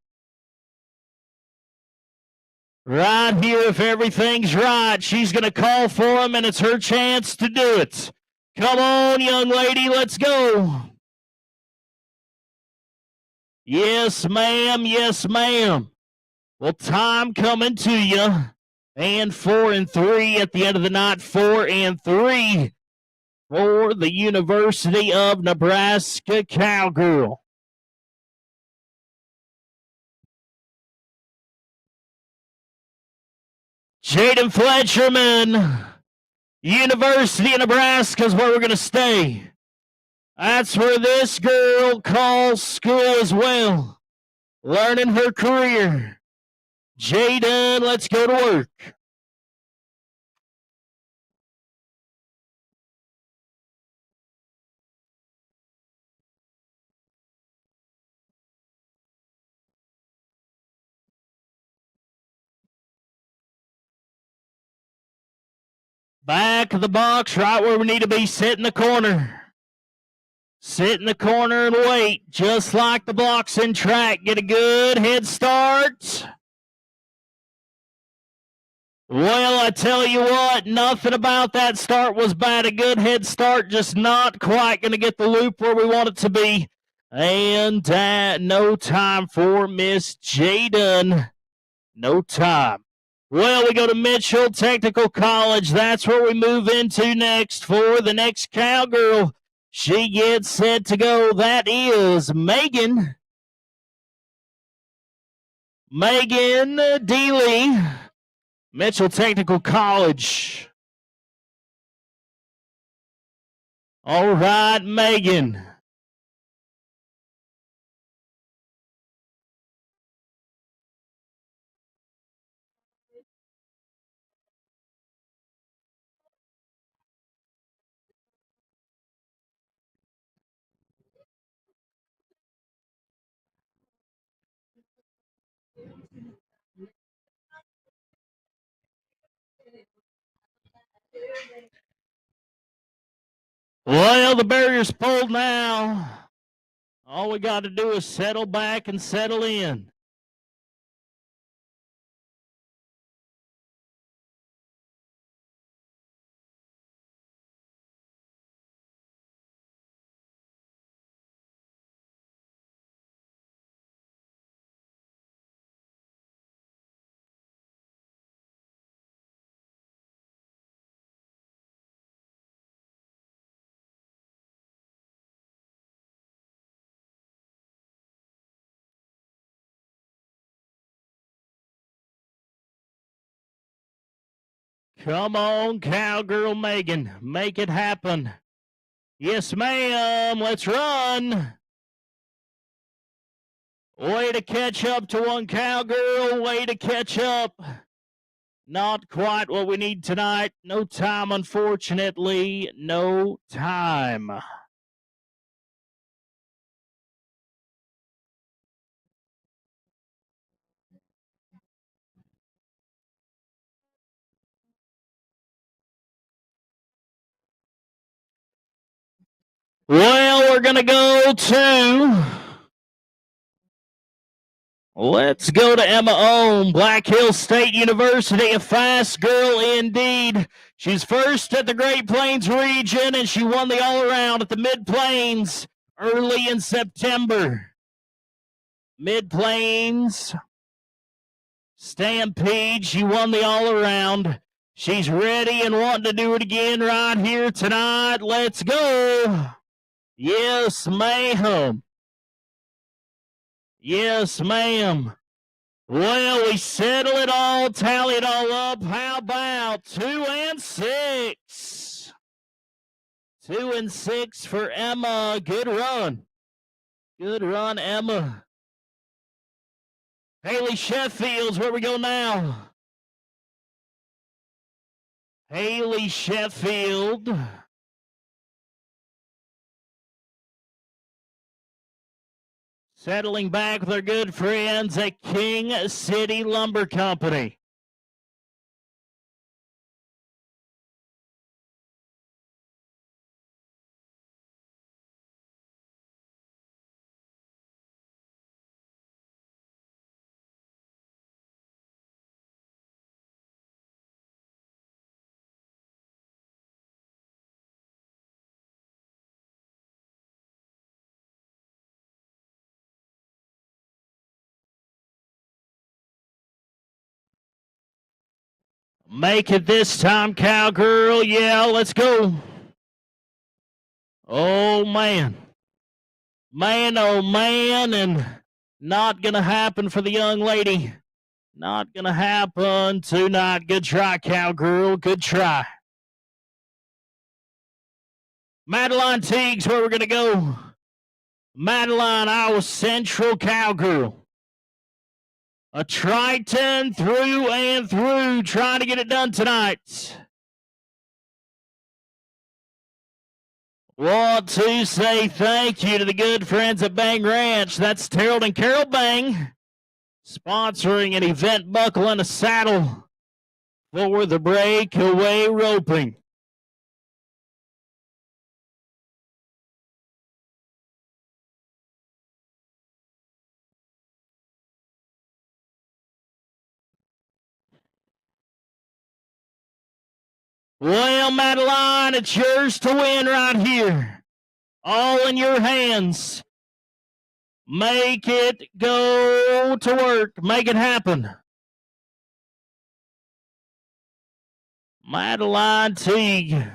Right here, if everything's right, she's going to call for him, and it's her chance to do it. Come on, young lady, let's go. Yes, ma'am. Yes, ma'am. Well, time coming to you. And 4 and 3 at the end of the night. 4 and 3 for the University of Nebraska Cowgirl. Jaden Fletcherman, University of Nebraska is where we're going to stay. That's where this girl calls school as well. Learning her career. Jaden, let's go to work. Back of the box, right where we need to be. Sit in the corner. Sit in the corner and wait, just like the blocks in track. Get a good head start. Well, I tell you what, nothing about that start was bad. A good head start, just not quite going to get the loop where we want it to be. And no time for Miss Jaden. No time. Well, we go to Mitchell Technical College. That's where we move into next for the next Cowgirl. She gets set to go. That is Megan Deely, Mitchell Technical College. All right, Megan. Well, the barrier's pulled now. All we got to do is settle back and settle in. Come on, Cowgirl Megan. Make it happen. Yes, ma'am. Let's run. Way to catch up to one, Cowgirl. Way to catch up. Not quite what we need tonight. No time, unfortunately. No time. Well, we're going to go to Let's go to Emma Ohm, Black Hills State University, a fast girl indeed. She's first at the Great Plains region, and she won the all-around at the Mid-Plains early in September. Mid-Plains Stampede, she won the all-around. She's ready and wanting to do it again right here tonight. Let's go. Yes, ma'am. Yes, ma'am. Well, we settle it all, tally it all up. How about 2 and 6? 2 and 6 for Emma. Good run. Good run, Emma. Haley Sheffield's where we go now. Haley Sheffield. Settling back with our good friends at King City Lumber Company. Make it this time, cowgirl. Yeah, let's go. Oh, man. Man, oh, man. And not going to happen for the young lady. Not going to happen tonight. Good try, cowgirl. Good try. Madeline Teague's where we're going to go. Madeline, Iowa Central cowgirl. A Triton through and through, trying to get it done tonight. Want to say thank you to the good friends at Bang Ranch. That's Terrell and Carol Bang, sponsoring an event buckle and a saddle for the Breakaway roping. Well, Madeline, it's yours to win right here. All in your hands. Make it go to work. Make it happen. Madeline Teague.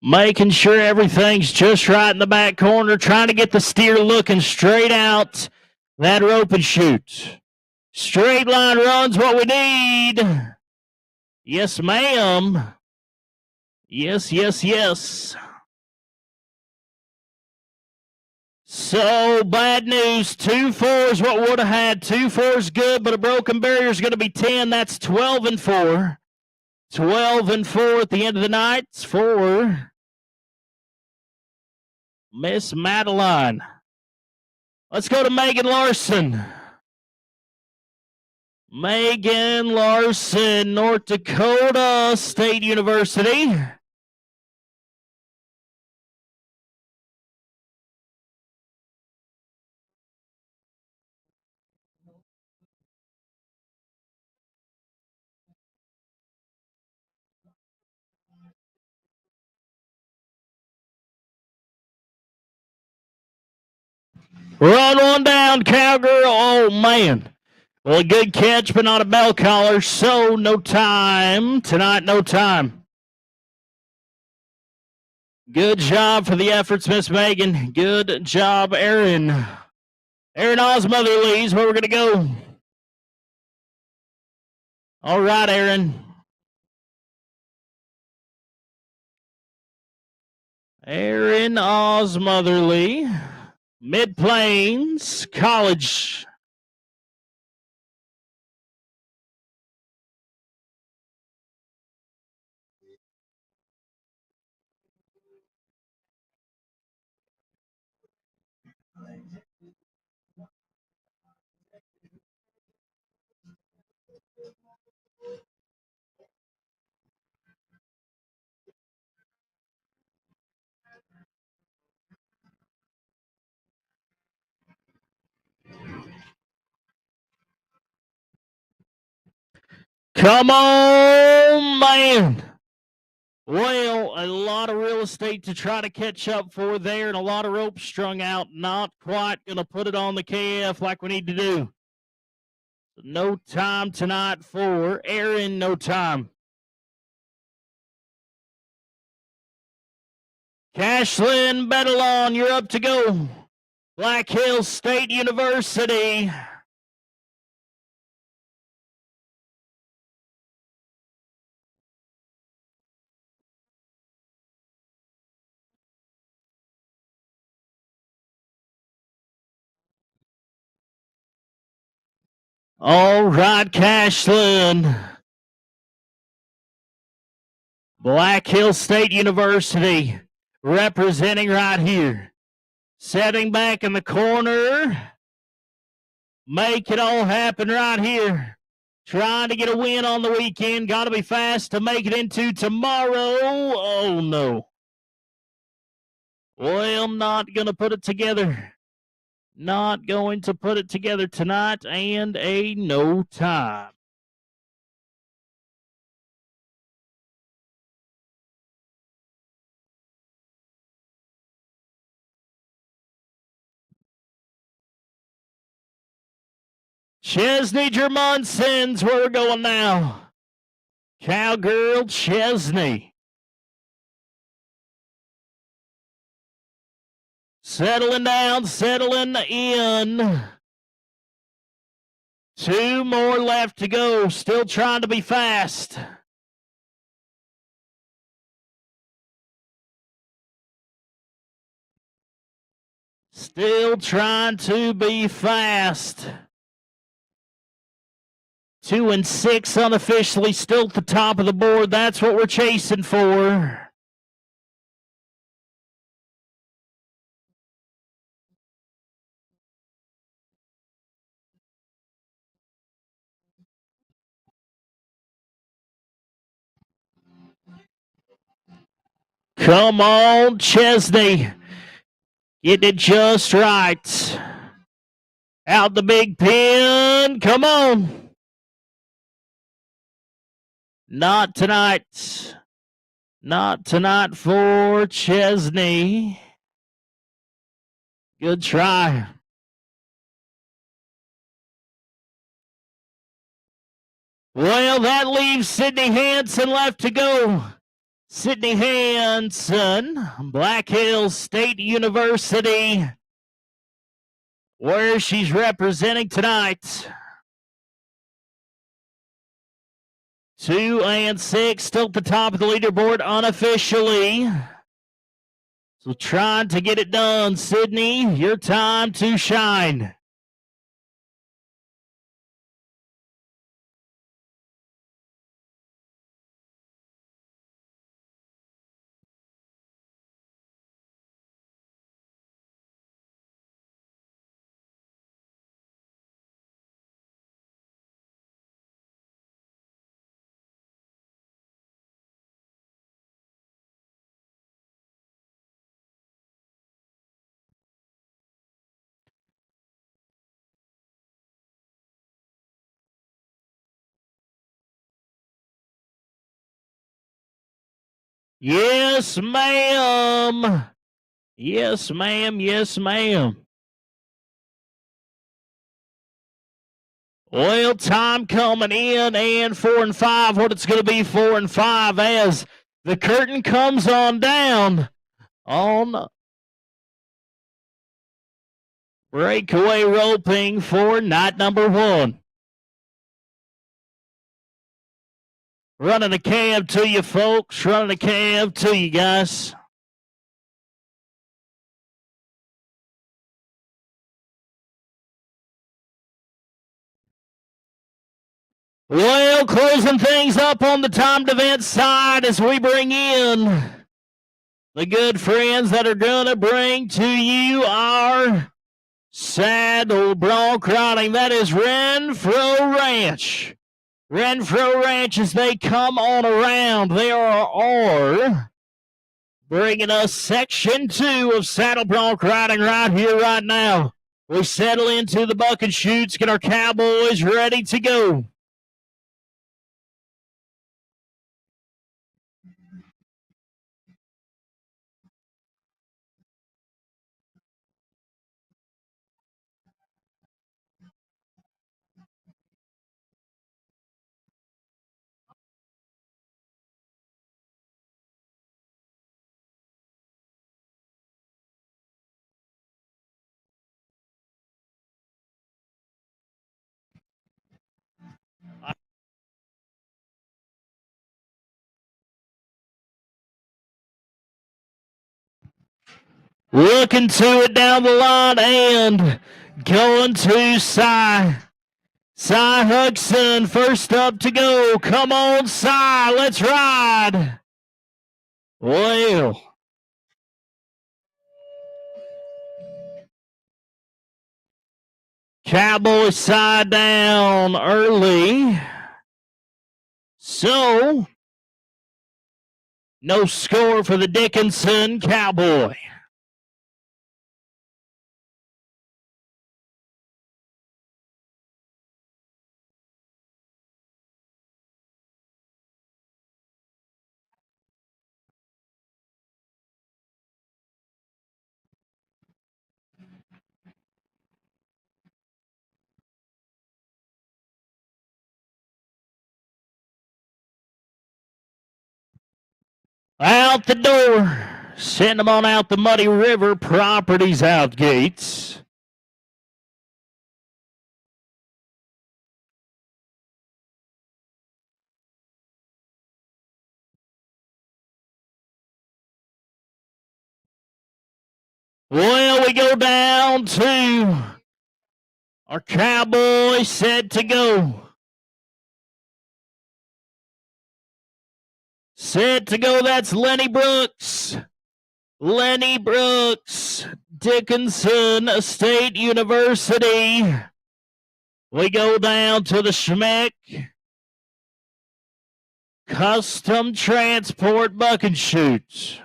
Making sure everything's just right in the back corner, trying to get the steer looking straight out that rope and shoot. Straight line runs what we need. Yes, ma'am. Yes, yes, yes. So, bad news. 2-4 is what we would have had. 2-4 is good, but a broken barrier is going to be 10. That's 12 and 4. 12 and 4 at the end of the night for Miss Madeline. Let's go to Megan Larson. Megan Larson, North Dakota State University. Run one down, cowgirl. Oh, man. Well, a good catch, but not a bell collar. So, no time. Tonight, no time. Good job for the efforts, Miss Megan. Good job, Aaron. Aaron Osmotherly's where we're going to go. All right, Aaron. Aaron Osmotherly, Mid-Plains College. Come on, man. Well, a lot of real estate to try to catch up for there and a lot of rope strung out. Not quite going to put it on the KF like we need to do. No time tonight for Aaron, no time. Cashlyn Bedalon, you're up to go. Black Hills State University. All right, Cashlyn. Black Hills State University representing right here. Setting back in the corner. Make it all happen right here. Trying to get a win on the weekend. Got to be fast to make it into tomorrow. Oh, no. Well, not going to put it together. Not going to put it together tonight, and a no time. Chesney Germonson's where we're going now. Cowgirl Chesney. Settling down, settling in. 2 more left to go. Still trying to be fast. Still trying to be fast. 2 and 6 unofficially, still at the top of the board. That's what we're chasing for. Come on, Chesney. Getting it just right. Out the big pin. Come on. Not tonight. Not tonight for Chesney. Good try. Well, that leaves Sydney Hanson left to go. Sydney Hanson, Black Hills State University, where she's representing tonight. 2 and 6, still at the top of the leaderboard unofficially. So trying to get it done, Sydney, your time to shine. Yes, ma'am. Yes, ma'am. Yes, ma'am. Well, time coming in, and 4 and 5. What it's going to be 4 and 5 as the curtain comes on down on breakaway roping for night number 1. Running a cab to you, folks. Running a cab to you, guys. Well, closing things up on the timed event side as we bring in the good friends that are going to bring to you our saddle bronc riding. That is Renfro Ranch. Renfro Ranch, as they come on around, they are bringing us section 2 of saddle bronc riding right here, right now. We settle into the bucket chutes, get our cowboys ready to go. Looking to it down the line and going to Cy Hudson, first up to go. Come on, Cy, let's ride. Well, Cowboy side down early. So, no score for the Dickinson Cowboy. Out the door. Send them on out the Muddy River Properties out gates. Well, we go down to our Cowboy set to go. Set to go, that's Lenny Brooks. Lenny Brooks, Dickinson State University. We go down to the Schmeck Custom Transport Buck and Shoot.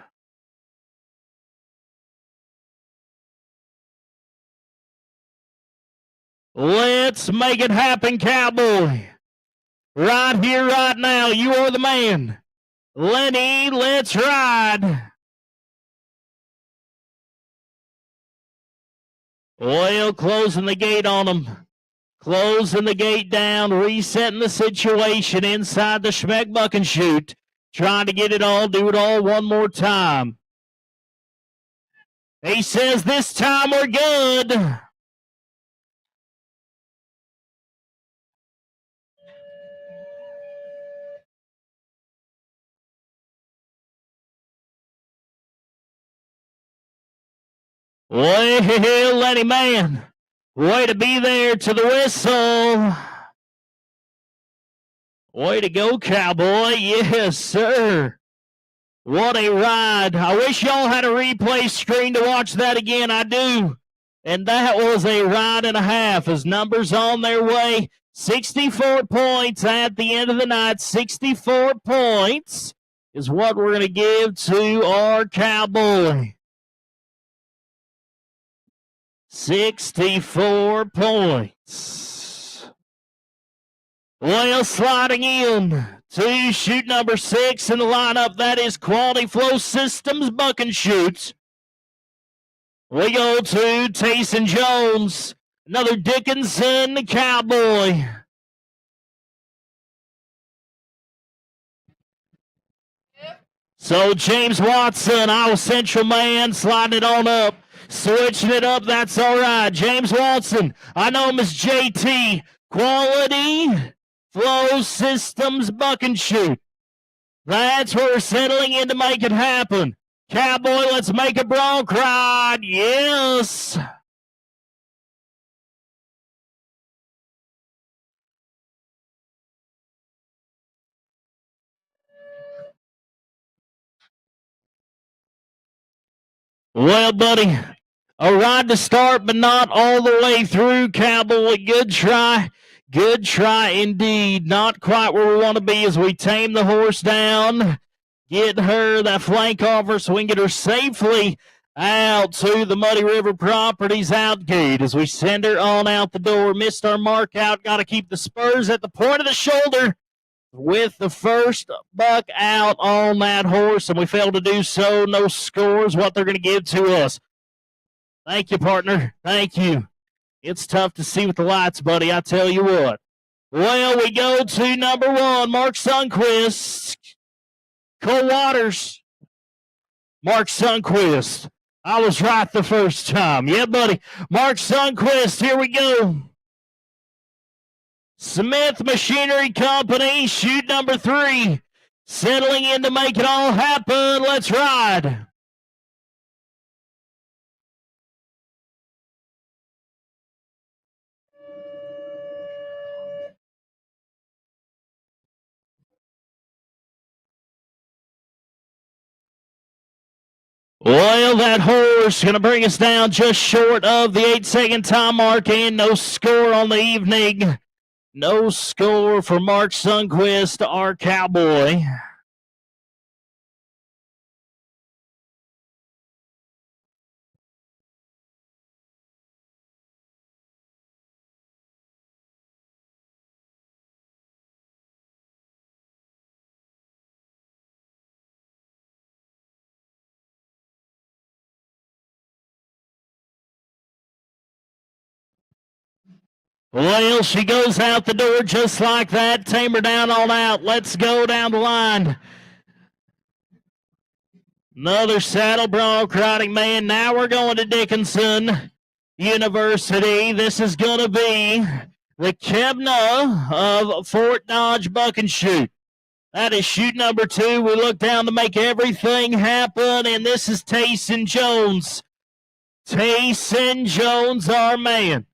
Let's make it happen, Cowboy. Right here, right now. You are the man. Lenny, let's ride. Well, closing the gate on them. Closing the gate down, resetting the situation inside the Schmeck Buck and Shoot. Trying to get it all, do it all one more time. He says this time we're good. Well, Lenny, man, way to be there to the whistle. Way to go, Cowboy. Yes, sir. What a ride. I wish y'all had a replay screen to watch that again. I do. And that was a ride and a half. As numbers on their way. 64 points at the end of the night. 64 points is what we're going to give to our Cowboy. 64 points. Well, sliding in to shoot number 6 in the lineup. That is Quality Flow Systems Buck and Shoots. We go to Tayson Jones, another Dickinson Cowboy. So James Watson, Iowa Central man, sliding it on up. Switching it up, that's all right. James Watson, I know him as JT. Quality Flow Systems Buck and Shoot. That's where we're settling in to make it happen. Cowboy, let's make a bronc ride. Yes. Well, buddy, a ride to start, but not all the way through, Cowboy. Good try. Good try indeed. Not quite where we want to be as we tame the horse down. Get her that flank offer so we can get her safely out to the Muddy River Properties out gate as we send her on out the door. Missed our mark out. Got to keep the spurs at the point of the shoulder with the first buck out on that horse, and we failed to do so. No scores, what they're going to give to us. Thank you, partner. Thank you. It's tough to see with the lights, buddy, I tell you what. Well, we go to number 1, Mark Sundquist. Cole Waters. Mark Sundquist. I was right the first time. Yeah, buddy. Mark Sundquist, here we go. Smith Machinery Company, shoot number 3. Settling in to make it all happen. Let's ride. Well, that horse going to bring us down just short of the 8-second time mark, and no score on the evening. No score for Mark Sundquist, our cowboy. Well, she goes out the door just like that. Tame her down on out. Let's go down the line. Another saddle bronc riding man. Now we're going to Dickinson University. This is going to be the Kebna of Fort Dodge Buck and Shoot. That is shoot number 2. We look down to make everything happen, and this is Tayson Jones. Tayson Jones, our man.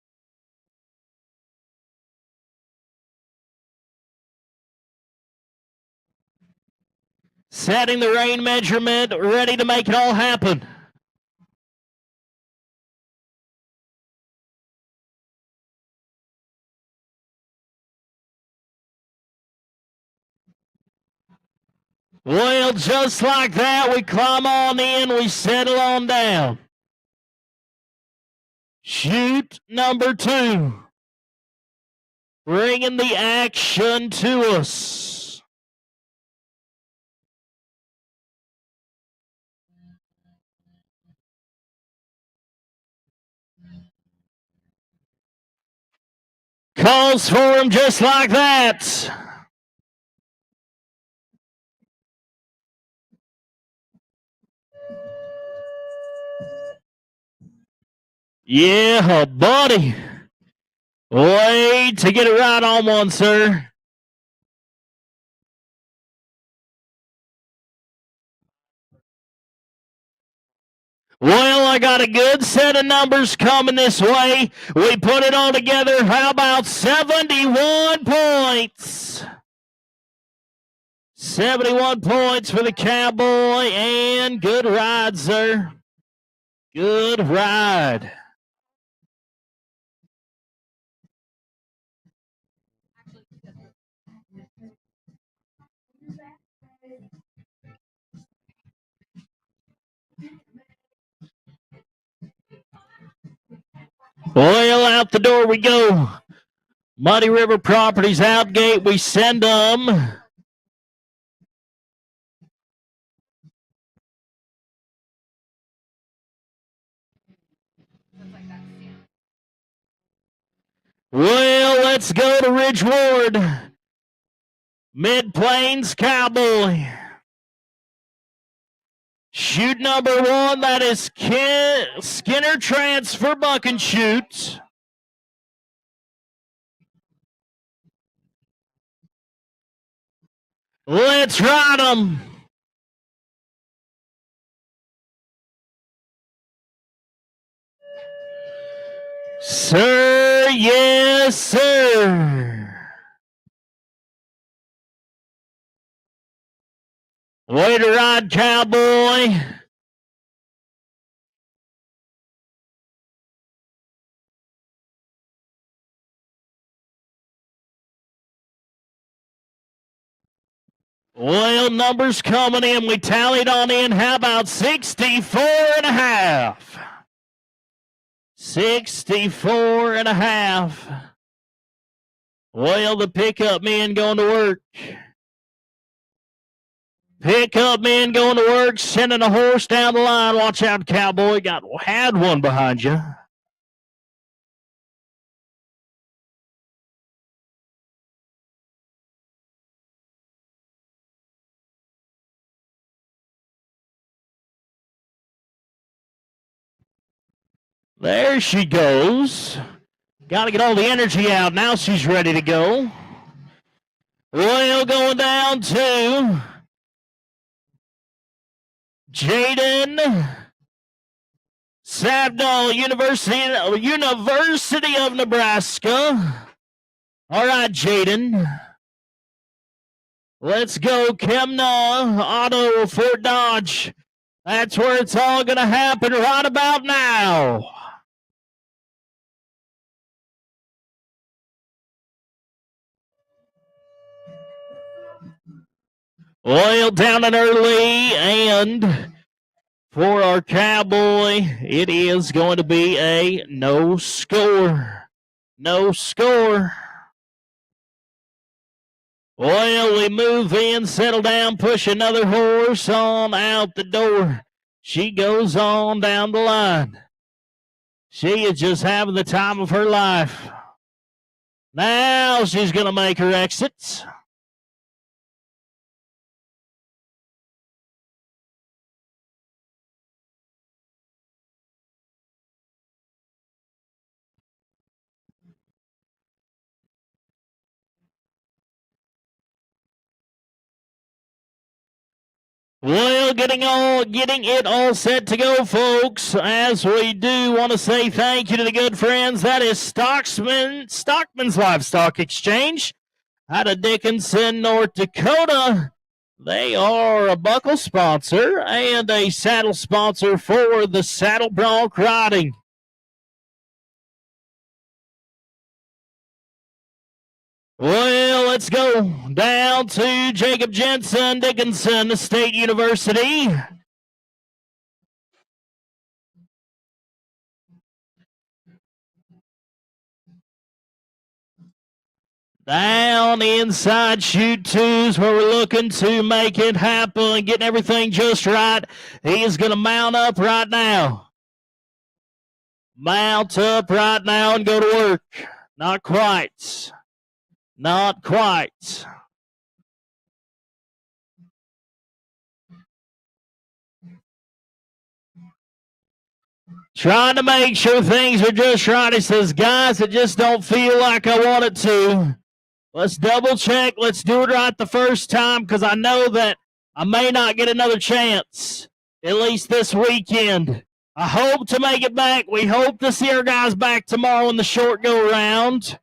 Setting the rein measurement, ready to make it all happen. Well, just like that, we climb on in, we settle on down. Shoot number 2. Bringing the action to us. Calls for him just like that. Yeah, buddy. Wait to get it right on one, sir. Well, I got a good set of numbers coming this way. We put it all together. How about 71 points? 71 points for the cowboy, and good ride, sir. Good ride. Well, out the door we go. Muddy River Properties out gate. We send them. Well, let's go to Ridge Ward. Mid-Plains Cowboy. Shoot number 1, that is Skinner Transfer Buck and Shoot. Let's ride them. Sir, yes, sir. Way to ride, cowboy. Well, numbers coming in. We tallied on in. How about 64 and a half? 64 and a half. Well, the pickup men going to work. Pickup men going to work, sending a horse down the line. Watch out, cowboy. Had one behind you. There she goes. Got to get all the energy out. Now she's ready to go. Well, going down to Jaden Sabdal, University of Nebraska. All right, Jaden. Let's go, Kemna Auto, Fort Dodge. That's where it's all going to happen right about now. Oil down and early, and for our Cowboy, it is going to be a no score. No score. Well, we move in, settle down, push another horse on out the door. She goes on down the line. She is just having the time of her life. Now she's going to make her exits. Well, getting it all set to go, folks. As we do want to say thank you to the good friends. That is Stockman's Livestock Exchange out of Dickinson, North Dakota. They are a buckle sponsor and a saddle sponsor for the Saddle Bronc riding. Well, let's go down to Jacob Jensen, Dickinson State University. Down inside chute twos where we're looking to make it happen, getting everything just right. He is going to mount up right now. Mount up right now and go to work. Not quite. Not quite. Trying to make sure things are just right. He says, guys, it just don't feel like I want it to. Let's double check. Let's do it right the first time because I know that I may not get another chance, at least this weekend. I hope to make it back. We hope to see our guys back tomorrow in the short go round.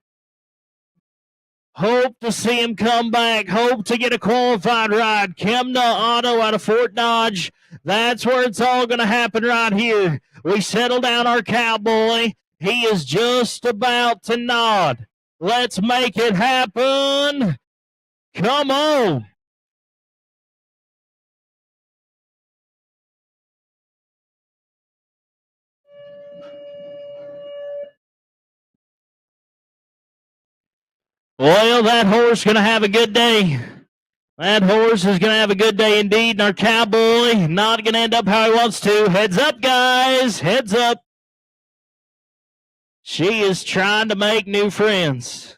Hope to see him come back. Hope to get a qualified ride. Kemna Auto out of Fort Dodge. That's where it's all going to happen right here. We settle down our Cowboy. He is just about to nod. Let's make it happen. Come on. Well, that horse going to have a good day. That horse is going to have a good day indeed. And our Cowboy not going to end up how he wants to. Heads up, guys. Heads up. She is trying to make new friends.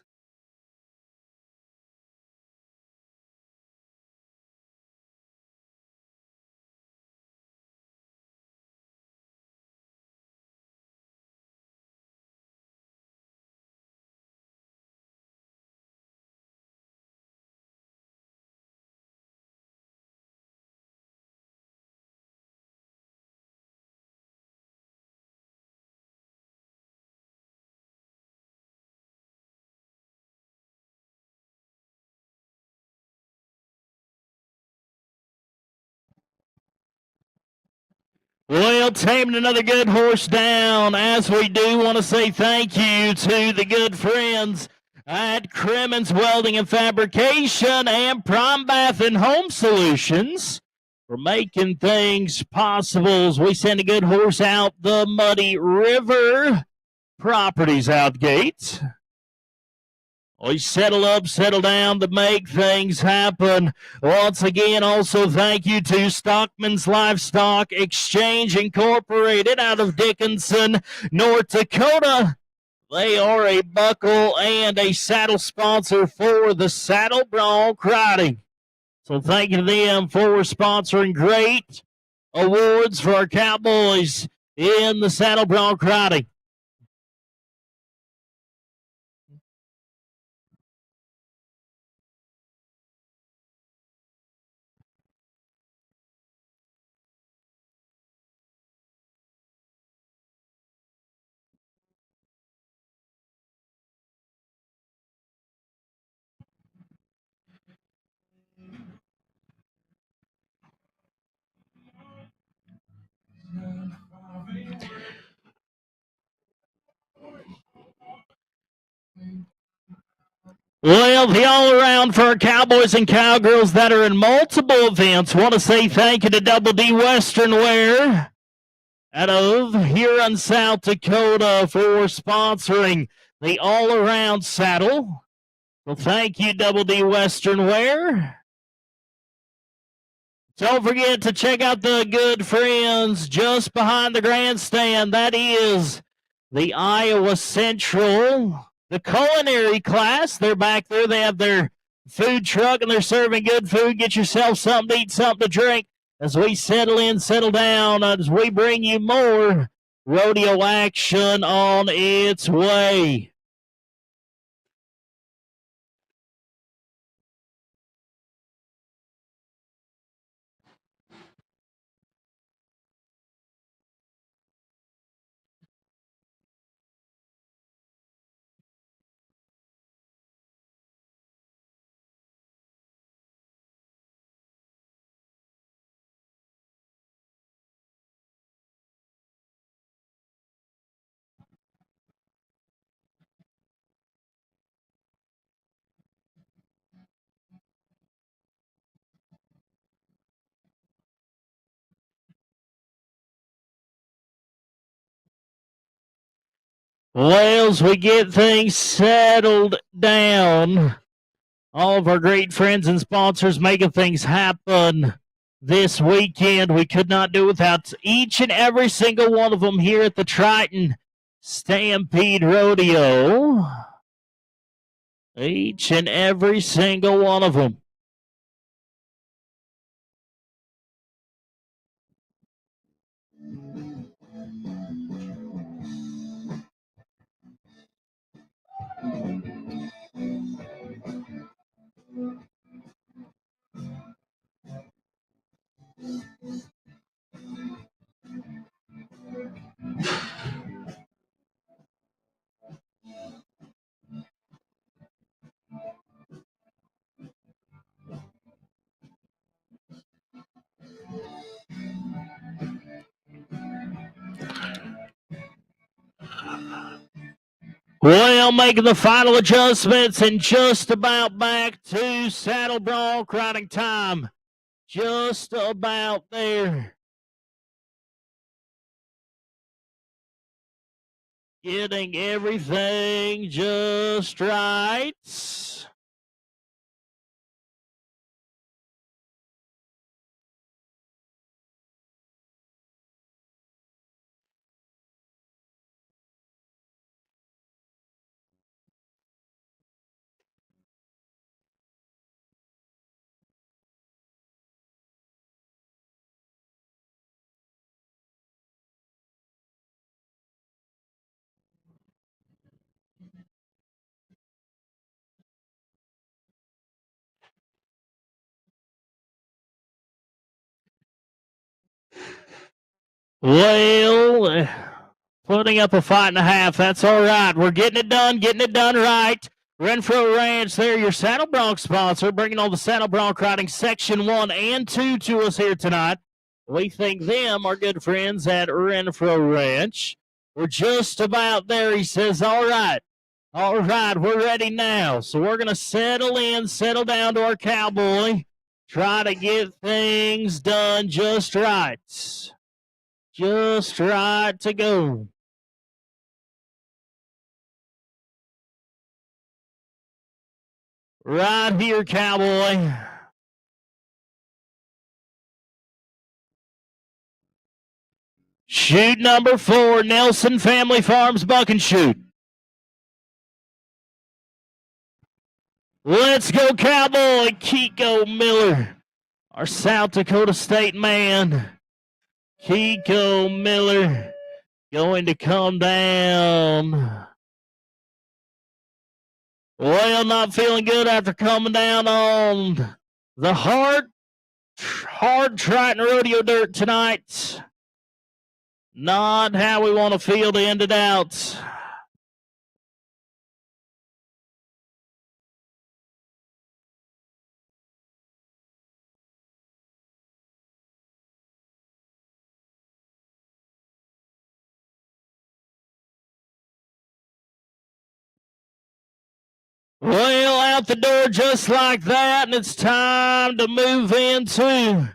Well, taming another good horse down. As we do want to say thank you to the good friends at Crimmins Welding and Fabrication and Prime Bath and Home Solutions for making things possible as we send a good horse out the Muddy River Properties out gate. We settle up, settle down to make things happen. Once again, also thank you to Stockman's Livestock Exchange Incorporated out of Dickinson, North Dakota. They are a buckle and a saddle sponsor for the Saddle Bronc riding. So thank you to them for sponsoring great awards for our Cowboys in the Saddle Bronc riding. Well, the all-around for our cowboys and cowgirls that are in multiple events, want to say thank you to Double D Western Wear out of Huron, South Dakota for sponsoring the all-around saddle. Well, thank you, Double D Western Wear. Don't forget to check out the good friends just behind the grandstand. That is the Iowa Central, the culinary class. They're back there. They have their food truck and they're serving good food. Get yourself something to eat, something to drink as we settle in, settle down, as we bring you more rodeo action on its way. Well, as we get things settled down, all of our great friends and sponsors making things happen this weekend. We could not do without each and every single one of them here at the Triton Stampede Rodeo. Each and every single one of them. Well, making the final adjustments and just about back to saddle bronc riding time. Just about there. Getting everything just right. Well, putting up a fight and a half. That's all right. We're getting it done right. Renfro Ranch, there, your Saddle Bronc sponsor, bringing all the Saddle Bronc riding section 1 and 2 to us here tonight. We thank them, our good friends at Renfro Ranch. We're just about there. He says, all right, we're ready now. So we're going to settle in, settle down to our cowboy, try to get things done just right. Just right to go. Right here, cowboy. Shoot number 4, Nelson Family Farms Buck and Shoot. Let's go, cowboy. Kiko Miller, our South Dakota State man. Kiko Miller going to come down. Well, not feeling good after coming down on the hard Triton Rodeo dirt tonight. Not how we want to feel to end it out. Well, out the door just like that, and it's time to move into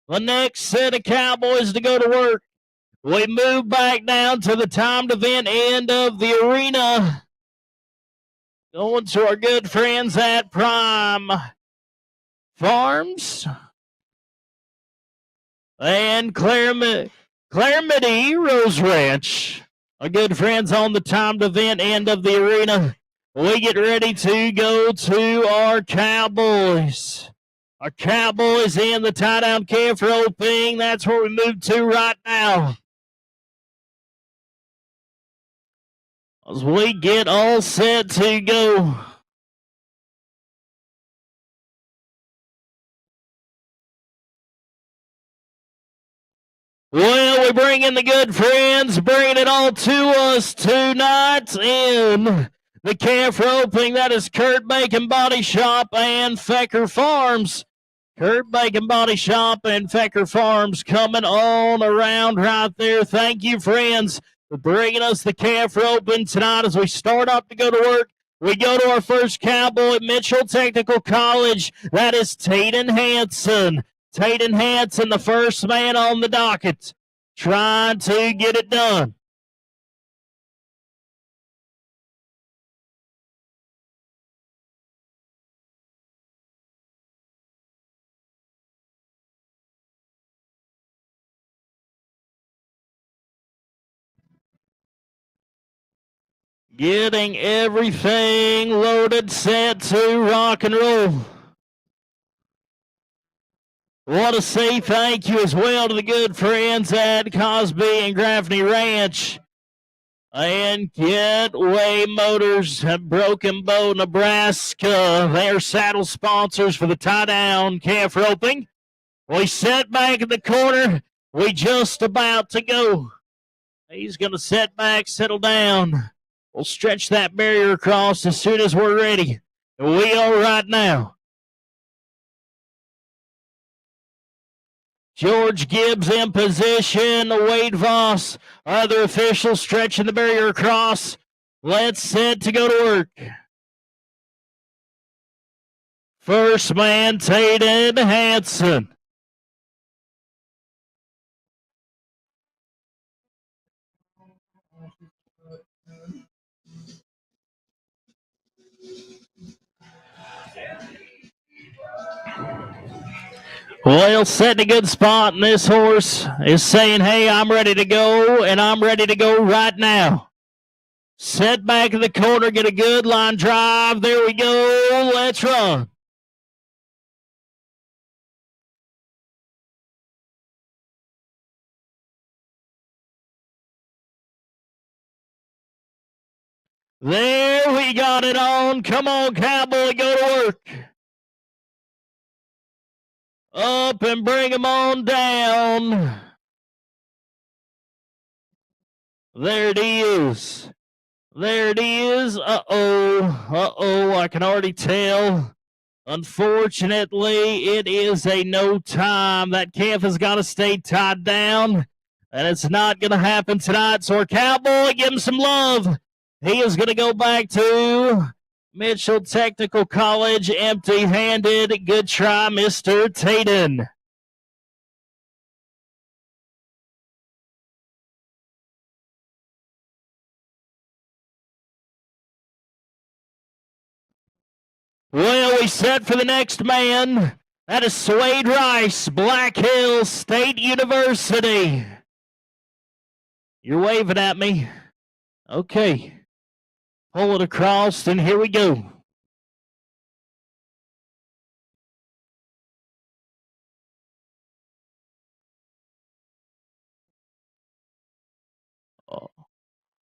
the next set of cowboys to go to work. We move back down to the timed event end of the arena. Going to our good friends at Prime Farms and Claremity Rose Ranch. Our good friends on the timed event end of the arena. We get ready to go to our Cowboys. Our Cowboys in the tie-down calf roping. That's where we move to right now. As we get all set to go. Well, we bring in the good friends, bringing it all to us tonight in the calf roping. That is Kurt Bacon Body Shop and Fecker Farms. Kurt Bacon Body Shop and Fecker Farms coming on around right there. Thank you, friends, for bringing us the calf roping tonight as we start up to go to work. We go to our first cowboy at Mitchell Technical College. That is Taden Hanson. Taden Hanson, the first man on the docket, trying to get it done. Getting everything loaded, set to rock and roll. Want to say thank you as well to the good friends at Cosby and Gaffney Ranch and Getaway Motors at Broken Bow, Nebraska. They're saddle sponsors for the tie-down calf roping. We set back in the corner. We just about to go. He's going to set back, settle down. We'll stretch that barrier across as soon as we're ready. We are right now. George Gibbs in position. Wade Voss, other officials stretching the barrier across. Let's set to go to work. First man, Taden Hanson. Well, setting a good spot, and this horse is saying, hey, I'm ready to go, and I'm ready to go right now. Set back in the corner, get a good line drive. There we go. Let's run. There we got it on. Come on, cowboy, go to work. Up and bring him on down. There it is. There it is. Uh-oh. I can already tell. Unfortunately, it is a no time. That calf has got to stay tied down, and it's not going to happen tonight. So our cowboy, give him some love. He is going to go back to Mitchell Technical College empty-handed. Good try, Mr. Taden. Well, we set for the next man. That is Swade Rice, Black Hills State University. You're waving at me. Okay. Pull it across, and here we go.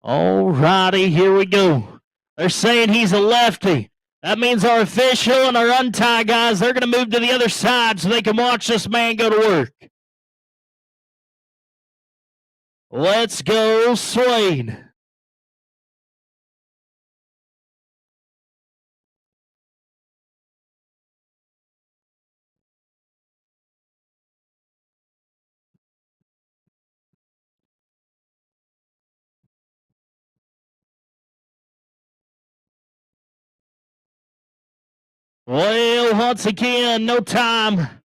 All righty, here we go. They're saying he's a lefty. That means our official and our untie guys, they're going to move to the other side so they can watch this man go to work. Let's go, Swade. Well, once again, no time.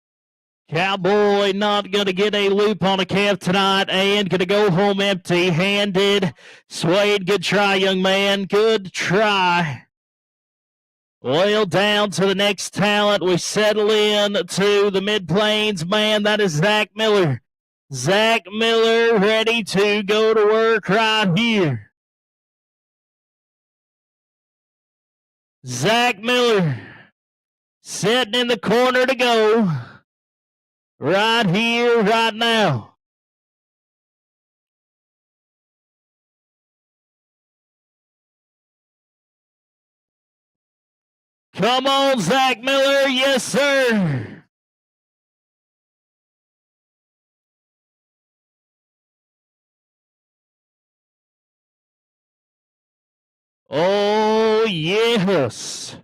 Cowboy not going to get a loop on a calf tonight and going to go home empty-handed. Swade, good try, young man. Good try. Well, down to the next talent. We settle in to the mid-plains man. That is Zach Miller. Zach Miller ready to go to work right here. Zach Miller sitting in the corner to go. Right here, right now. Come on, Zach Miller. Yes, sir. Oh, yes.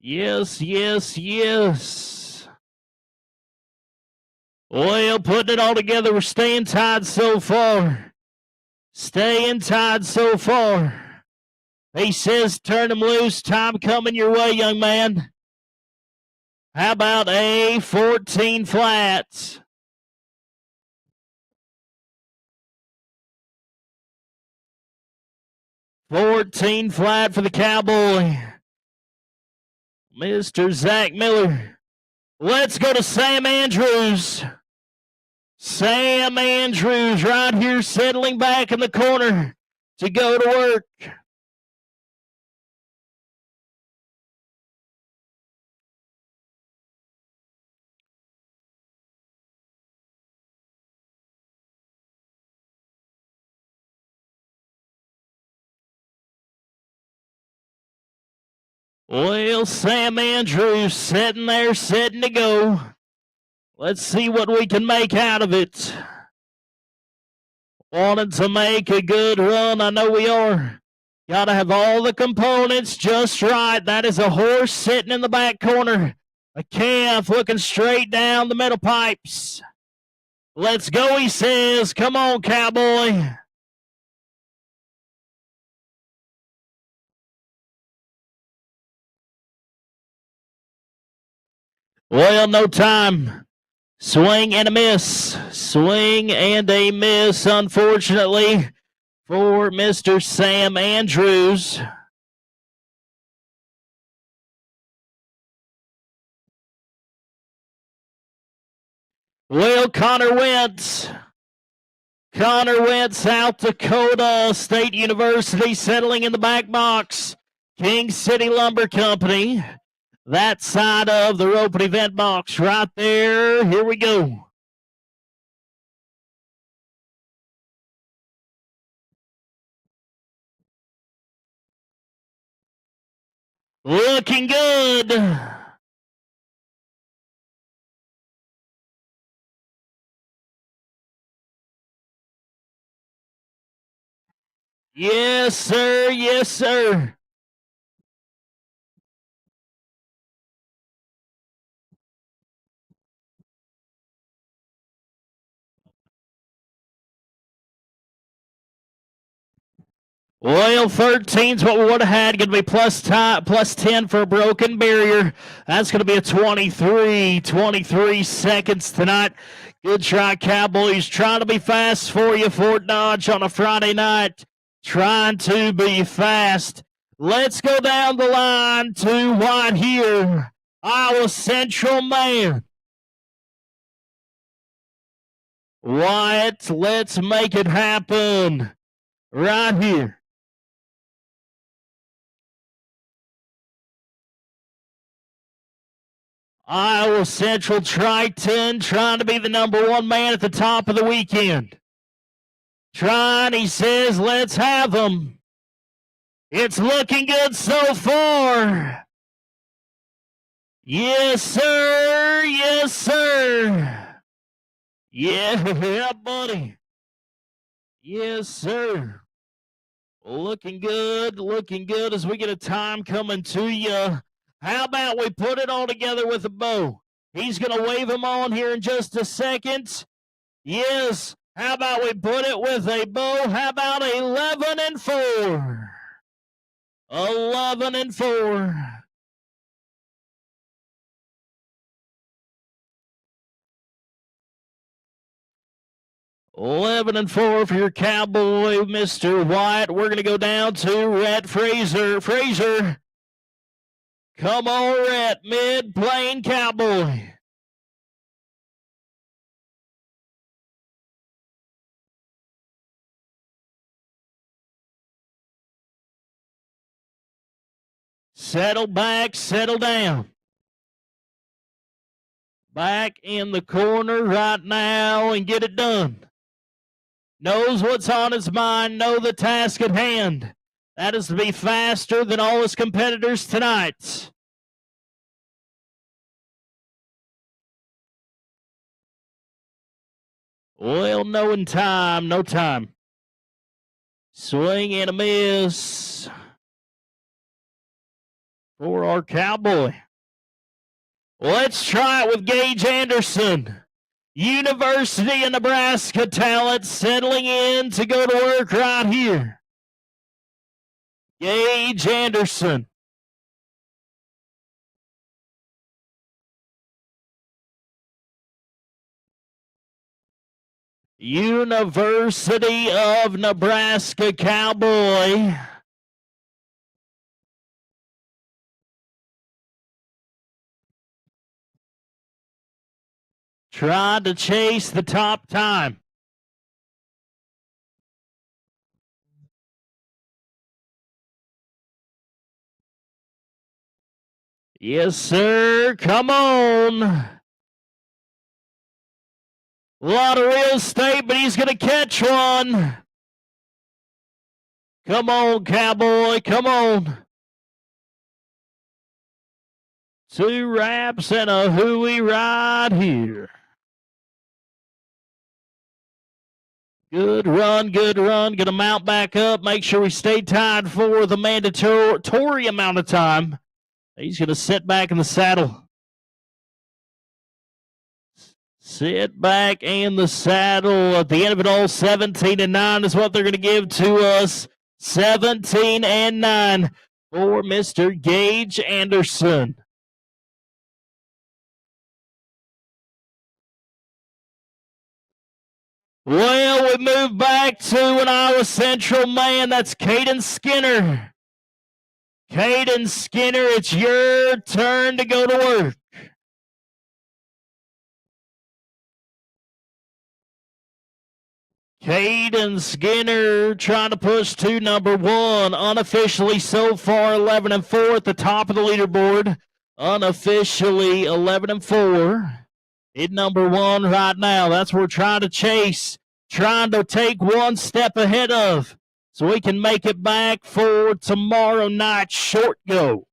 Yes, yes, yes. Well, putting it all together, we're staying tied so far. Staying tied so far. He says, turn him loose. Time coming your way, young man. How about a 14 flat? $14 flat for the Cowboy. Mr. Zach Miller. Let's go to Sam Andrews. Sam Andrews right here settling back in the corner to go to work. Well, Sam Andrews sitting there, setting to go. Let's see what we can make out of it. Wanting to make a good run, I know we are. Got to have all the components just right. That is a horse sitting in the back corner. A calf looking straight down the middle pipes. Let's go, he says. Come on, Cowboy. Well, no time. Swing and a miss. Swing and a miss, unfortunately, for Mr. Sam Andrews. Well, Connor Wentz, South Dakota State University, settling in the back box. King City Lumber Company. That side of the rope and event box right there. Here we go. Looking good. Yes, sir. Yes, sir. Well, 13's what we would have had. Going to be plus 10 for a broken barrier. That's going to be a 23 seconds tonight. Good try, Cowboys. Trying to be fast for you, Fort Dodge, on a Friday night. Trying to be fast. Let's go down the line to White here. Iowa Central man. Wyatt, let's make it happen right here. Iowa Central Triton trying to be the number one man at the top of the weekend. Trying, he says, let's have them. It's looking good so far. Yes, sir. Yes, sir. Yeah, buddy. Yes, sir. Looking good as we get a time coming to you. How about we put it all together with a bow? He's going to wave him on here in just a second. Yes. How about we put it with a bow? How about 11-4? 11-4. 11-4 for your Cowboy, Mr. White. We're going to go down to Rhett Fraser. Fraser. Come on, Rhett. Mid-plane Cowboy. Settle back, settle down. Back in the corner right now and get it done. Knows what's on his mind, know the task at hand. That is to be faster than all his competitors tonight. Well, no in time, no time. Swing and a miss for our Cowboy. Let's try it with Gage Anderson. University of Nebraska talent settling in to go to work right here. Gage Anderson. University of Nebraska Cowboy. Tried to chase the top time. Yes, sir. Come on. A lot of real estate, but he's going to catch one. Come on, Cowboy. Come on. 2 wraps and a hooey right here. Good run, good run. Going to mount back up. Make sure we stay tied for the mandatory amount of time. He's going to sit back in the saddle. Sit back in the saddle. At the end of it all, 17-9 is what they're going to give to us. 17-9 for Mr. Gage Anderson. Well, we move back to an Iowa Central man. That's Caden Skinner. Caden Skinner, it's your turn to go to work. Caden Skinner trying to push to number 1. Unofficially so far 11-4 at the top of the leaderboard. Unofficially 11-4. In number 1 right now. That's what we're trying to chase. Trying to take one step ahead of. So we can make it back for tomorrow night's short go.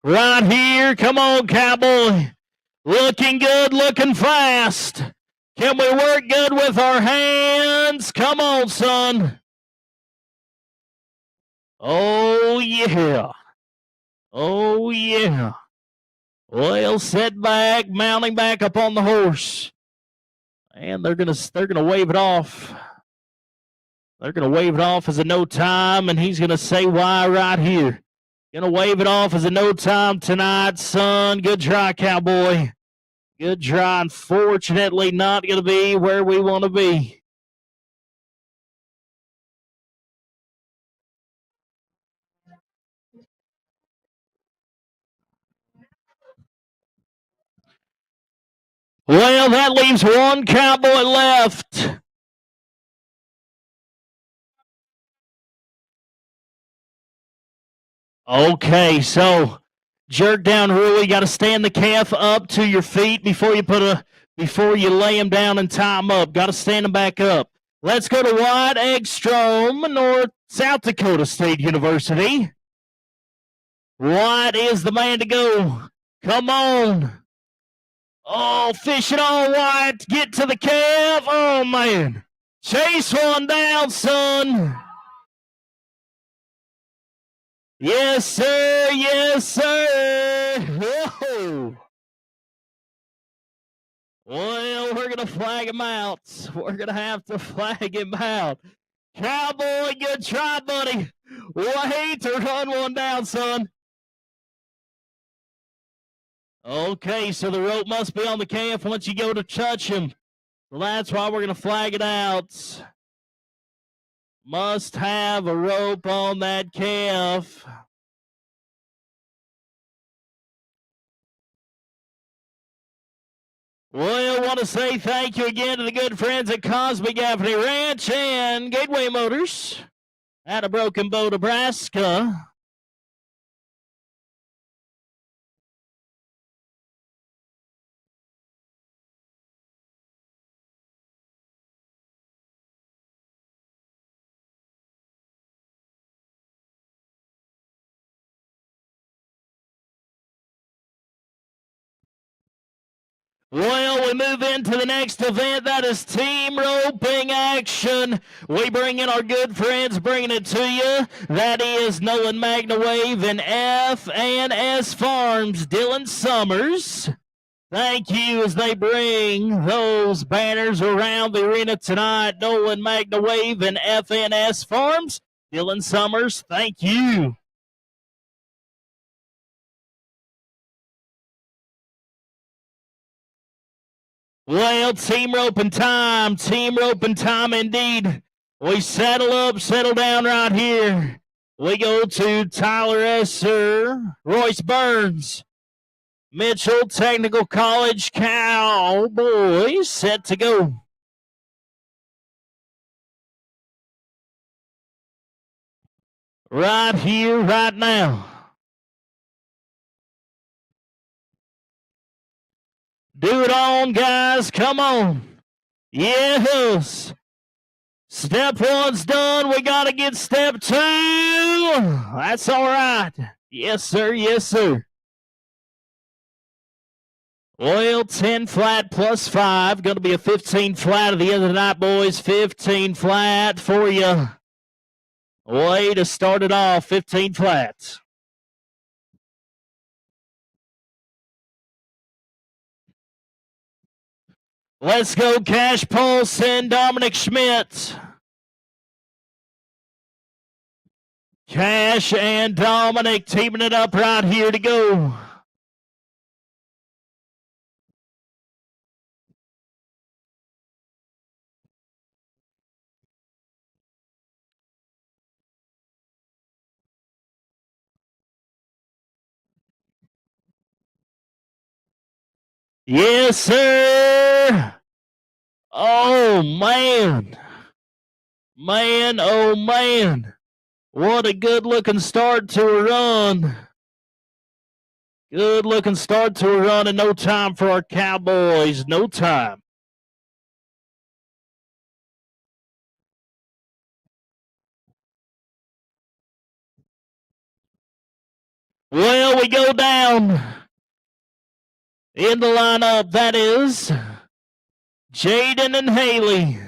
Right here. Come on, Cowboy. Looking good, looking fast. Can we work good with our hands? Come on, son. Oh, yeah. Oh, yeah. Well, set back, mounting back up on the horse. And they're gonna wave it off. They're gonna wave it off as a no time, and he's gonna say why right here. Gonna wave it off as a no time tonight, son. Good try, Cowboy. Good try. Unfortunately, not gonna be where we want to be. Well, that leaves one Cowboy left. Okay, so jerk down rule. You got to stand the calf up to your feet before you lay him down and tie him up. Got to stand him back up. Let's go to Wyatt Eggstrom, South Dakota State University. Wyatt is the man to go. Come on. Oh, fish it on, Wyatt. Get to the calf. Oh, man. Chase one down, son. Yes, sir. Yes, sir. Whoa. Well, we're going to flag him out. We're going to have to flag him out. Cowboy, good try, buddy. Way to run one down, son. Okay, so the rope must be on the calf once you go to touch him. So that's why we're going to flag it out. Must have a rope on that calf. Well, I want to say thank you again to the good friends at Cosby Gaffney Ranch and Gateway Motors out of Broken Bow, Nebraska. Well, we move into the next event. That is team roping action. We bring in our good friends bringing it to you. That is Nolan Magnawave and F&S Farms, Dylan Summers. Thank you as they bring those banners around the arena tonight. Nolan Magnawave and F&S Farms, Dylan Summers, thank you. Well, team roping time indeed. We settle down right here. We go to Tyler Esser, Royce Burns, Mitchell Technical College Cowboys set to go. Right here, right now. Do it on, guys. Come on. Yes. Step one's done. We got to get step two. That's all right. Yes, sir. Yes, sir. Well, 10 flat plus 5. Going to be a 15 flat at the end of the night, boys. 15 flat for you. Way to start it off. 15 flats. Let's go, Cash Pulse and Dominic Schmidt. Cash and Dominic teaming it up right here to go. Yes, sir. Oh, man. Man, oh, man. What a good-looking start to a run. Good-looking start to a run and no time for our Cowboys. No time. Well, we go down in the lineup. That is Jaden and Haley.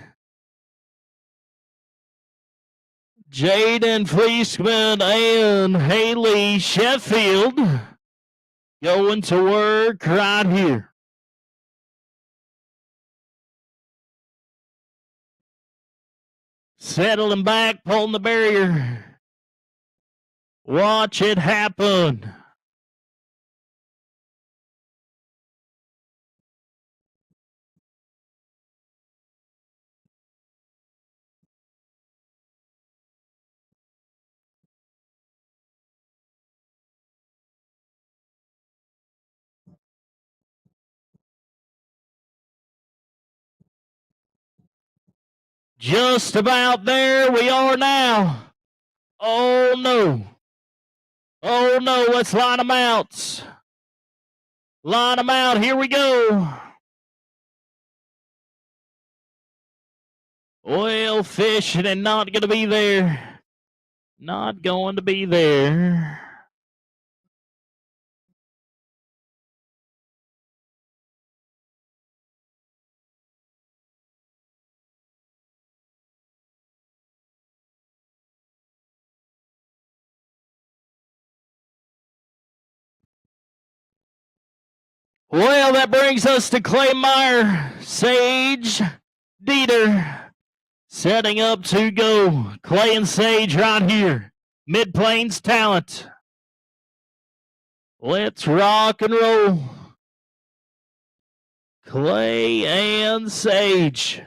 Jaden Fleeceman and Haley Sheffield going to work right here. Settling back, pulling the barrier. Watch it happen. Just about there we are now. Oh, no. Oh, no. Let's line them out. Line them out. Here we go. Well, fishing and not going to be there. Not going to be there. Well, that brings us to Clay Meyer, Sage, Dieter. Setting up to go. Clay and Sage right here. Mid-Plains Talent. Let's rock and roll. Clay and Sage.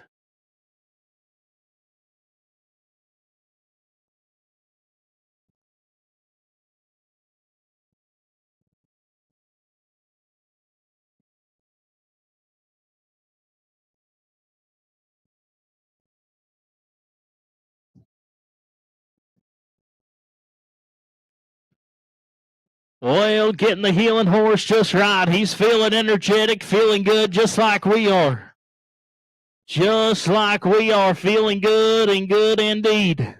Well, getting the healing horse just right. He's feeling energetic, feeling good, just like we are. Just like we are, feeling good and good indeed.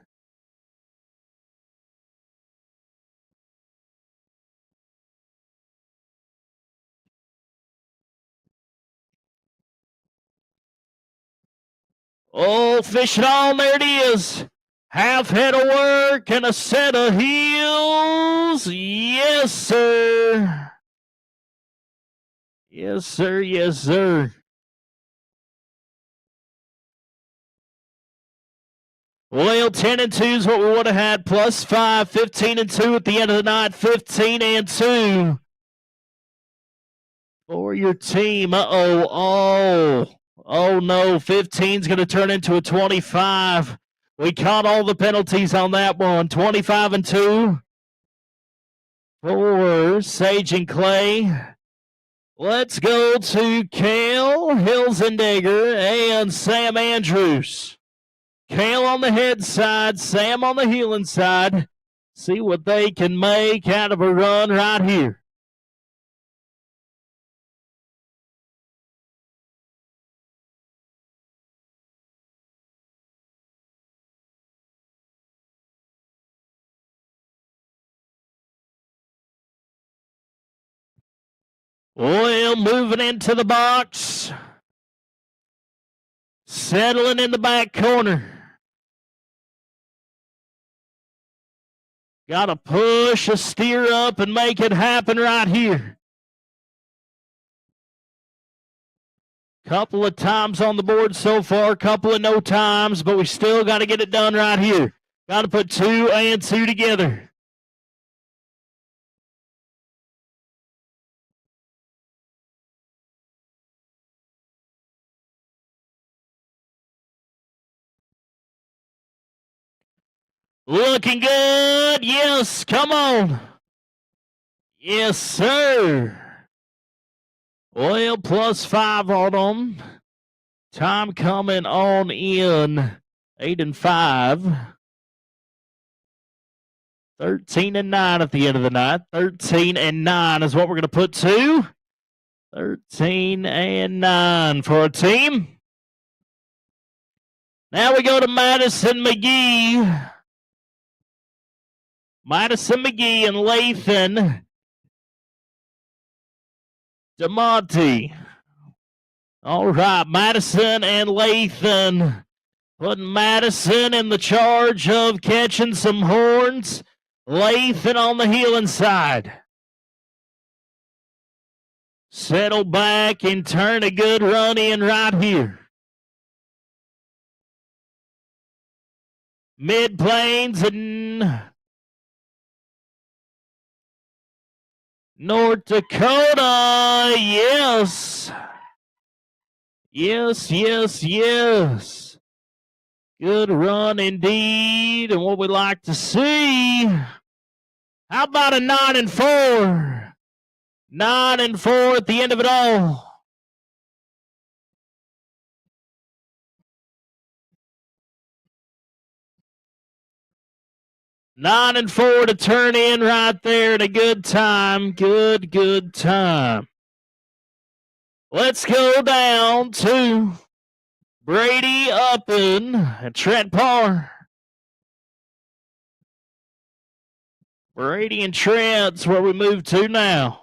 Oh, fishing on, there it is. Half head of work and a set of heels. Yes, sir. Yes, sir. Yes, sir. Well, 10 and 2 is what we would have had, plus 5, 15 and 2 at the end of the night, 15 and 2 for your team. Oh no, 15 is going to turn into a 25. We caught all the penalties on that one. 25 and 2 for Sage and Clay. Let's go to Kale Hilzendegger and Sam Andrews. Kale on the head side, Sam on the heeling side. See what they can make out of a run right here. Well, moving into the box. Settling in the back corner. Got to push a steer up and make it happen right here. Couple of times on the board so far, couple of no times, but we still got to get it done right here. Got to put 2 and 2 together. Looking good. Yes, come on. Yes, sir. Well, plus 5 on them. Time coming on in. 8 and 5. 13 and 9 at the end of the night. 13 and 9 is what we're going to put to. 13 and 9 for a team. Now we go to Madison McGee. Madison McGee and Lathan DeMonte. All right, Madison and Lathan. Putting Madison in the charge of catching some horns. Lathan on the heeling side. Settle back and turn a good run in right here. Mid-Plains and North Dakota, yes. Yes, yes, yes. Good run indeed, and what we like to see. How about a 9 and 4? 9 and 4 at the end of it all. Nine and 4 to turn in right there at a good time. Good time. Let's go down to Brady Uppin and Trent Parr. Brady and Trent's where we move to now.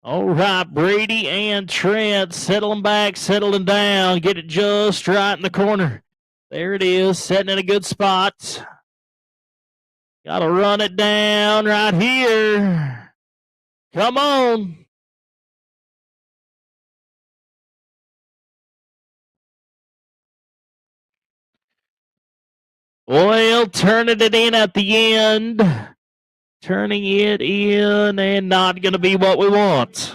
All right, Brady and Trent settling back, settling down. Get it just right in the corner. There it is, setting in a good spot. Got to run it down right here. Come on. Well, turning it in at the end. Turning it in and not going to be what we want.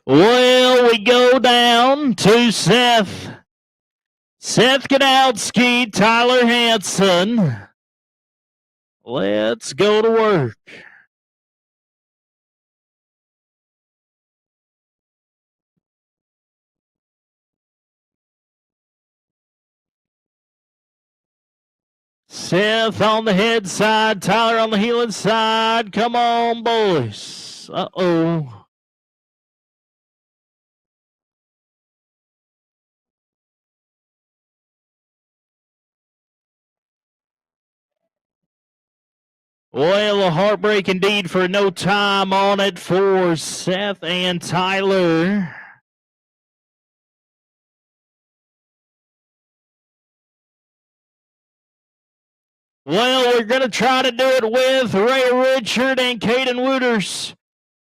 Well, we go down to Seth. Seth Ganowski, Tyler Hanson. Let's go to work. Seth on the head side, Tyler on the heeling side. Come on, boys. Uh-oh. Well, a heartbreak indeed for no time on it for Seth and Tyler. Well, we're going to try to do it with Ray Richard and Caden Wooters.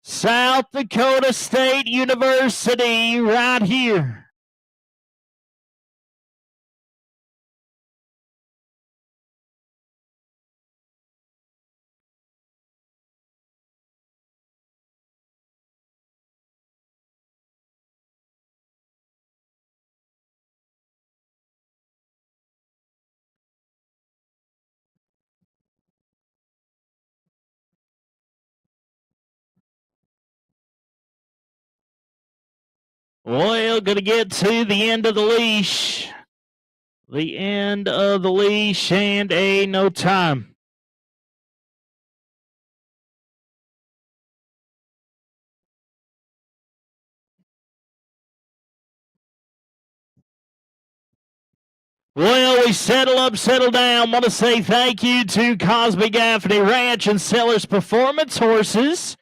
South Dakota State University right here. Well, going to get to the end of the leash. The end of the leash and a no time. Well, we settle up, settle down. Want to say thank you to Cosby Gaffney Ranch and Sellers Performance Horses,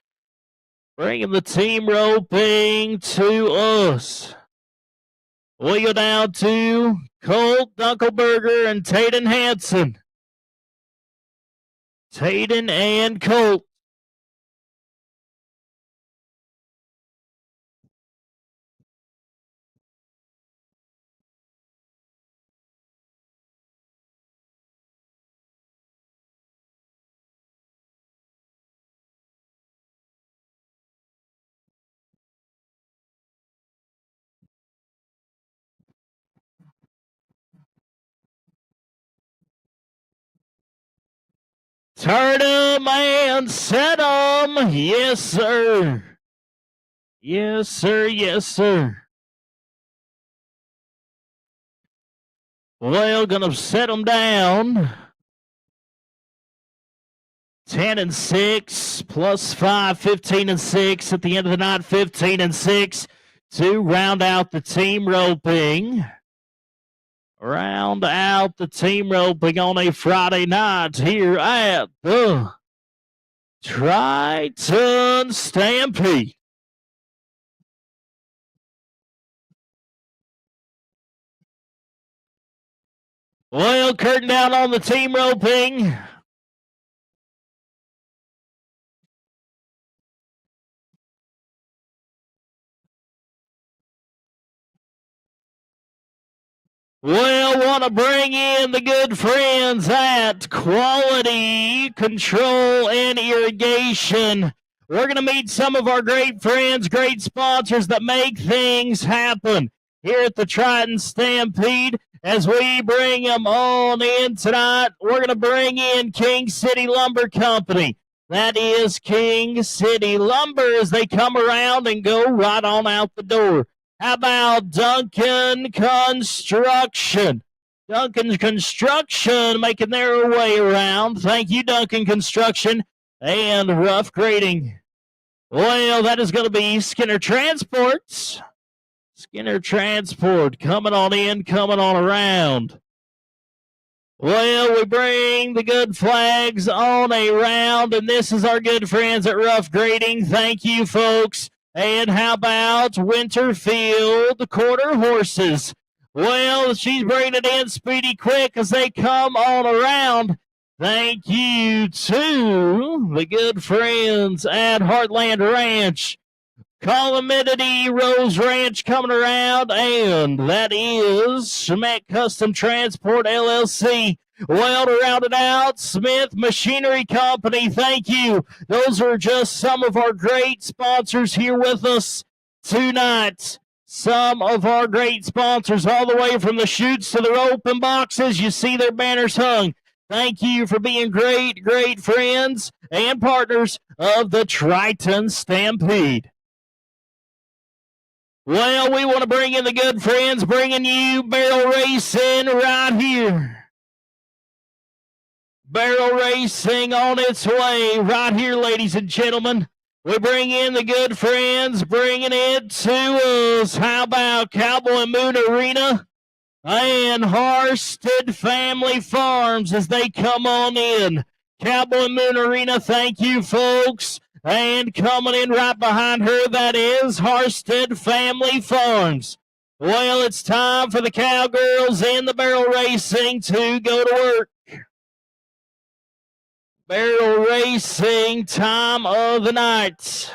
bringing the team roping to us. We go down to Colt Dunkelberger and Taden Hanson. Taden and Colt. Turn 'em and set 'em. Yes, sir. Yes, sir. Yes, sir. Well, gonna set 'em down. 10-6 plus 5, 15-6 at the end of the night. 15-6 to round out the team roping. Round out the team roping on a Friday night here at the Triton Stampede. Well, curtain down on the team roping. Well, want to bring in the good friends at Quality Control and Irrigation. We're going to meet some of our great friends, great sponsors that make things happen here at the Triton Stampede. As we bring them on in tonight, we're going to bring in King City Lumber Company. That is King City Lumber as they come around and go right on out the door. How about Duncan Construction? Duncan Construction making their way around. Thank you, Duncan Construction and Rough Grading. Well, that is going to be Skinner Transports. Skinner Transport coming on in, coming on around. Well, we bring the good flags on a round, and this is our good friends at Rough Grading. Thank you, folks. And how about Winterfield Quarter Horses? Well, she's bringing it in speedy quick as they come on around. Thank you to the good friends at Heartland Ranch. Calamity Rose Ranch coming around, and that is Schmeck Custom Transport LLC. Well, to round it out, Smith Machinery Company, thank you. Those are just some of our great sponsors here with us tonight. Some of our great sponsors, all the way from the chutes to the open boxes. You see their banners hung. Thank you for being great, great friends and partners of the Triton Stampede. Well, we want to bring in the good friends, bringing you barrel racing right here. Barrel racing on its way right here, ladies and gentlemen. We bring in the good friends, bringing it to us. How about Cowboy Moon Arena and Harsted Family Farms as they come on in? Cowboy Moon Arena, thank you, folks. And coming in right behind her, that is Harsted Family Farms. Well, it's time for the Cowgirls and the barrel racing to go to work. Barrel racing time of the night.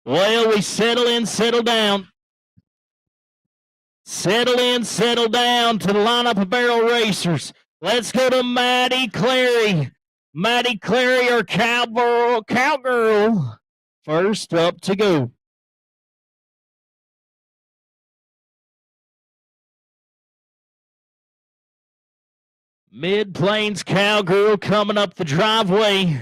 Well, we settle in, settle down. Settle in, settle down to the lineup of barrel racers. Let's go to Maddie Clary. Maddie Clary, our cowgirl, first up to go. Mid-Plains Cowgirl coming up the driveway.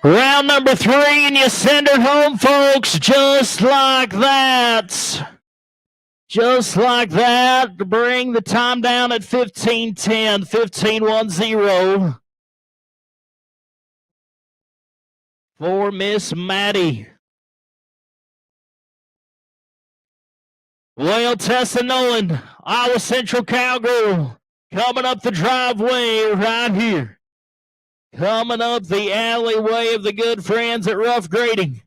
Round number 3, and you send her home, folks, just like that. Just like that, to bring the time down at 15:10, 15:10 for Miss Maddie. Well, Tessa Nolan, Iowa Central Cowgirl, coming up the driveway right here. Coming up the alleyway of the good friends at Rough Grading.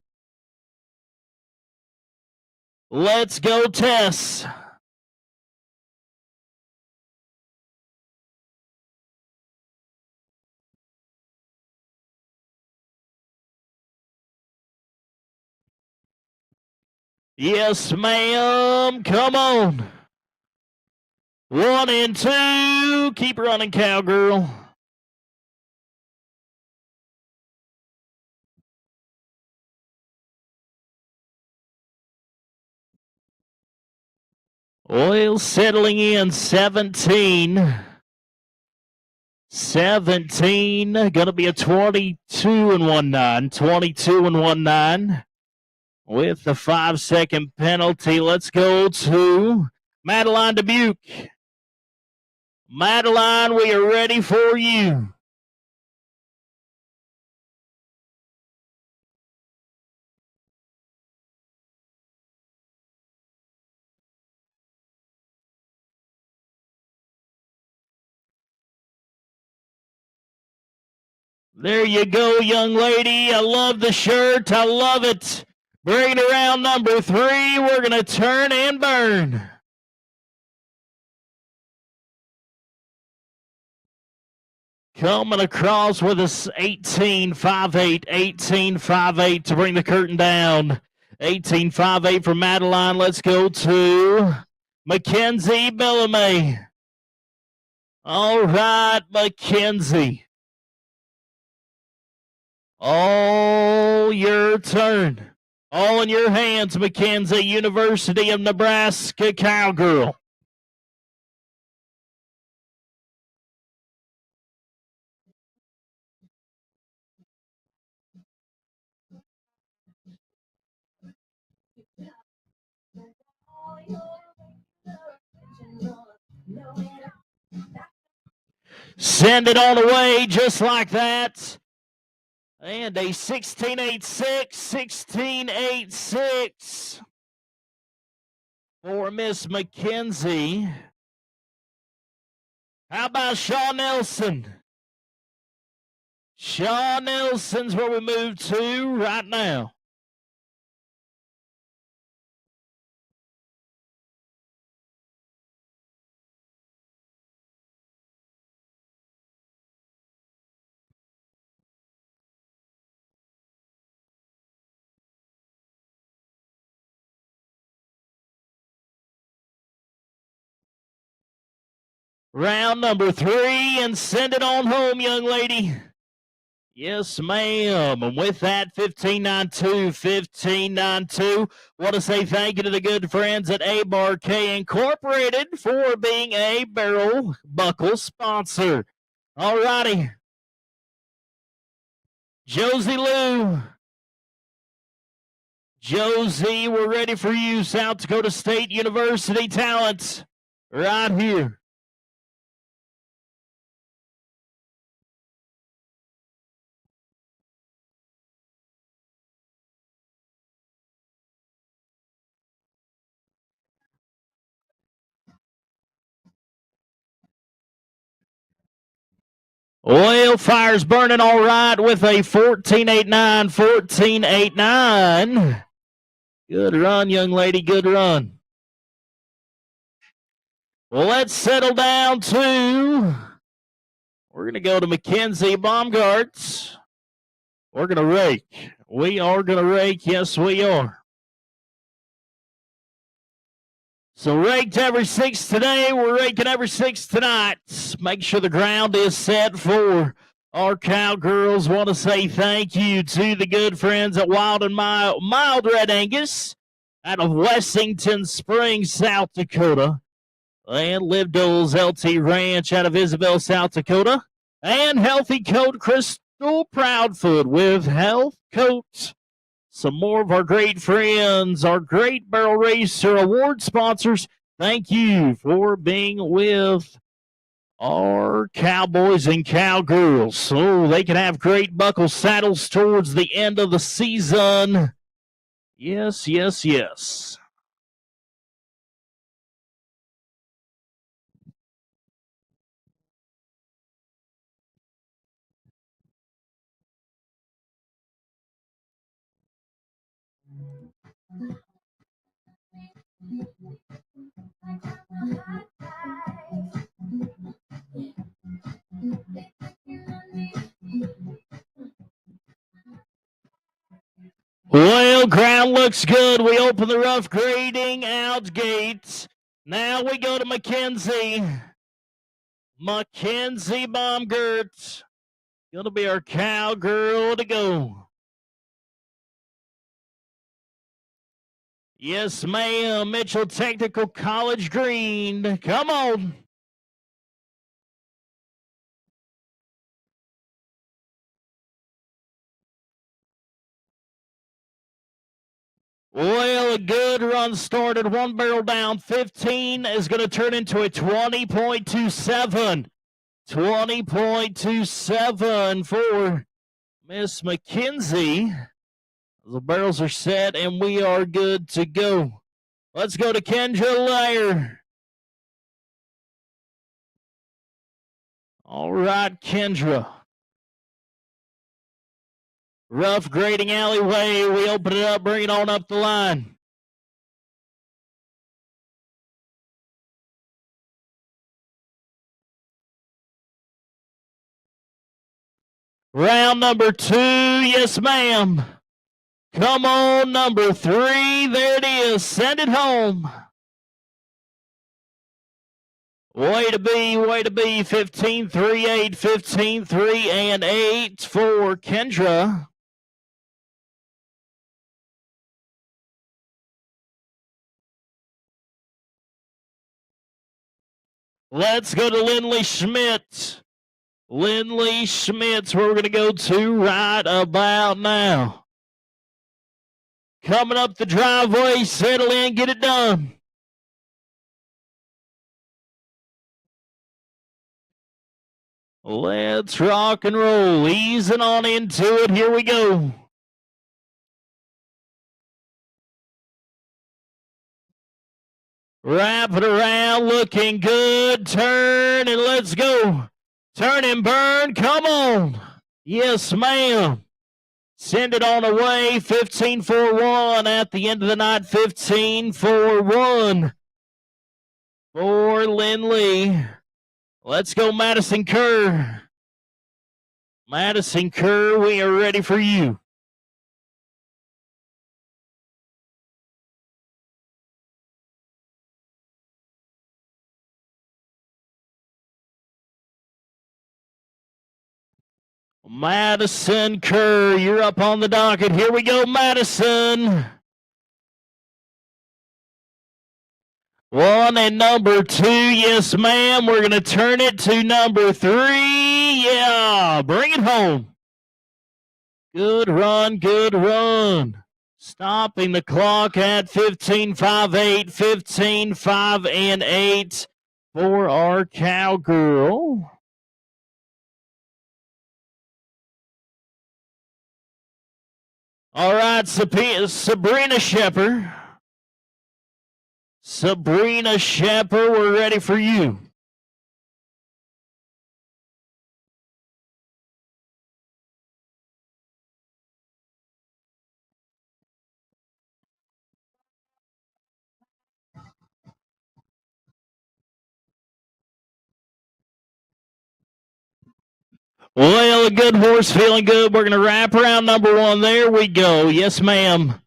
Let's go, Tess. Yes, ma'am. Come on. 1 and 2. Keep running, Cowgirl. Oil settling in 17. 17. Gonna be a 22-19. 22-19. With the 5-second penalty. Let's go to Madeline Dubuque. Madeline, we are ready for you. There you go, young lady. I love the shirt. I love it. Bring it around number 3. We're going to turn and burn. Coming across with us 18-5-8. 18-5-8 to bring the curtain down. 18-5-8 for Madeline. Let's go to Mackenzie Bellamy. All right, Mackenzie. All your turn. All in your hands, Mackenzie, University of Nebraska Cowgirl. Send it on away just like that. And a 16.86, 16.86 for Miss Mackenzie. How about Shaw Nelson? Shaw Nelson's where we move to right now. Round number 3, and send it on home, young lady. Yes, ma'am. And with that, 15.92, 15.92. Want to say thank you to the good friends at A-Bar K Incorporated for being a barrel buckle sponsor. All righty. Josie Lou. Josie, we're ready for you. South Dakota State University talents right here. Oil fire's burning all right with a 14.89, 14.89. Good run, young lady, good run. Well, let's settle down to, we're going to go to Mackenzie Baumgart's. We're going to rake. We are going to rake. Yes, we are. So raked every 6 today. We're raking every 6 tonight. Make sure the ground is set for our cowgirls. Want to say thank you to the good friends at Wild and Mild Red Angus out of Wessington Springs, South Dakota. And Liv Dole's LT Ranch out of Isabel, South Dakota. And Healthy Coat Crystal Proudfoot with Health Coat. Some more of our great friends, our great Barrel Racer award sponsors. Thank you for being with our cowboys and cowgirls so they can have great buckle saddles towards the end of the season. Yes, yes, yes. Well, ground looks good. We open the rough grading out gates. Now we go to Mackenzie. Mackenzie Baumgart. Gonna be our cowgirl to go. Yes, ma'am. Mitchell Technical College Green. Come on. Well, a good run started. One barrel down. 15 is going to turn into a 20.27. 20.27 for Miss Mackenzie. The barrels are set, and we are good to go. Let's go to Kendra Lair. All right, Kendra. Rough grading alleyway. We open it up, bring it on up the line. Round number 2, yes, ma'am. Come on, number 3. There it is. Send it home. Way to be. 15-3-8, 15-3-8 for Kendra. Let's go to Lindley Schmidt. Lindley Schmidt's where we're going to go to right about now. Coming up the driveway, settle in, get it done. Let's rock and roll. Easing on into it. Here we go. Wrap it around, looking good. Turn and let's go. Turn and burn. Come on. Yes, ma'am. Send it on away. 15-4-1 at the end of the night. 15-4-1 for Lindley. Let's go, Madison Kerr. Madison Kerr, we are ready for you. Madison Kerr, you're up on the docket. Here we go, Madison. 1 and number 2. Yes, ma'am. We're going to turn it to number 3. Yeah, bring it home. Good run, good run. Stopping the clock at 15-5-8, 15-5-8 for our cowgirl. All right, Sabrina Shepard. Sabrina Shepard, we're ready for you. Well, a good horse, feeling good. We're going to wrap around number 1. There we go. Yes, ma'am.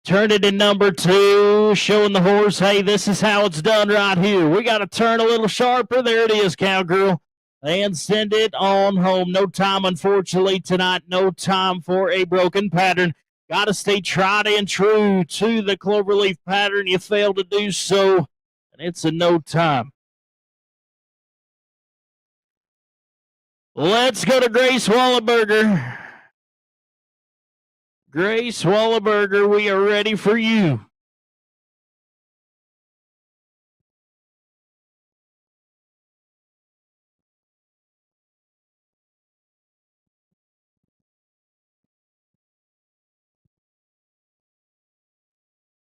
Turn it in number 2, showing the horse, hey, this is how it's done right here. We got to turn a little sharper. There it is, cowgirl. And send it on home. No time, unfortunately, tonight. No time for a broken pattern. Got to stay tried and true to the cloverleaf pattern. You fail to do so, and it's a no time. Let's go to Grace Wallenberger. Grace Wallenberger, we are ready for you.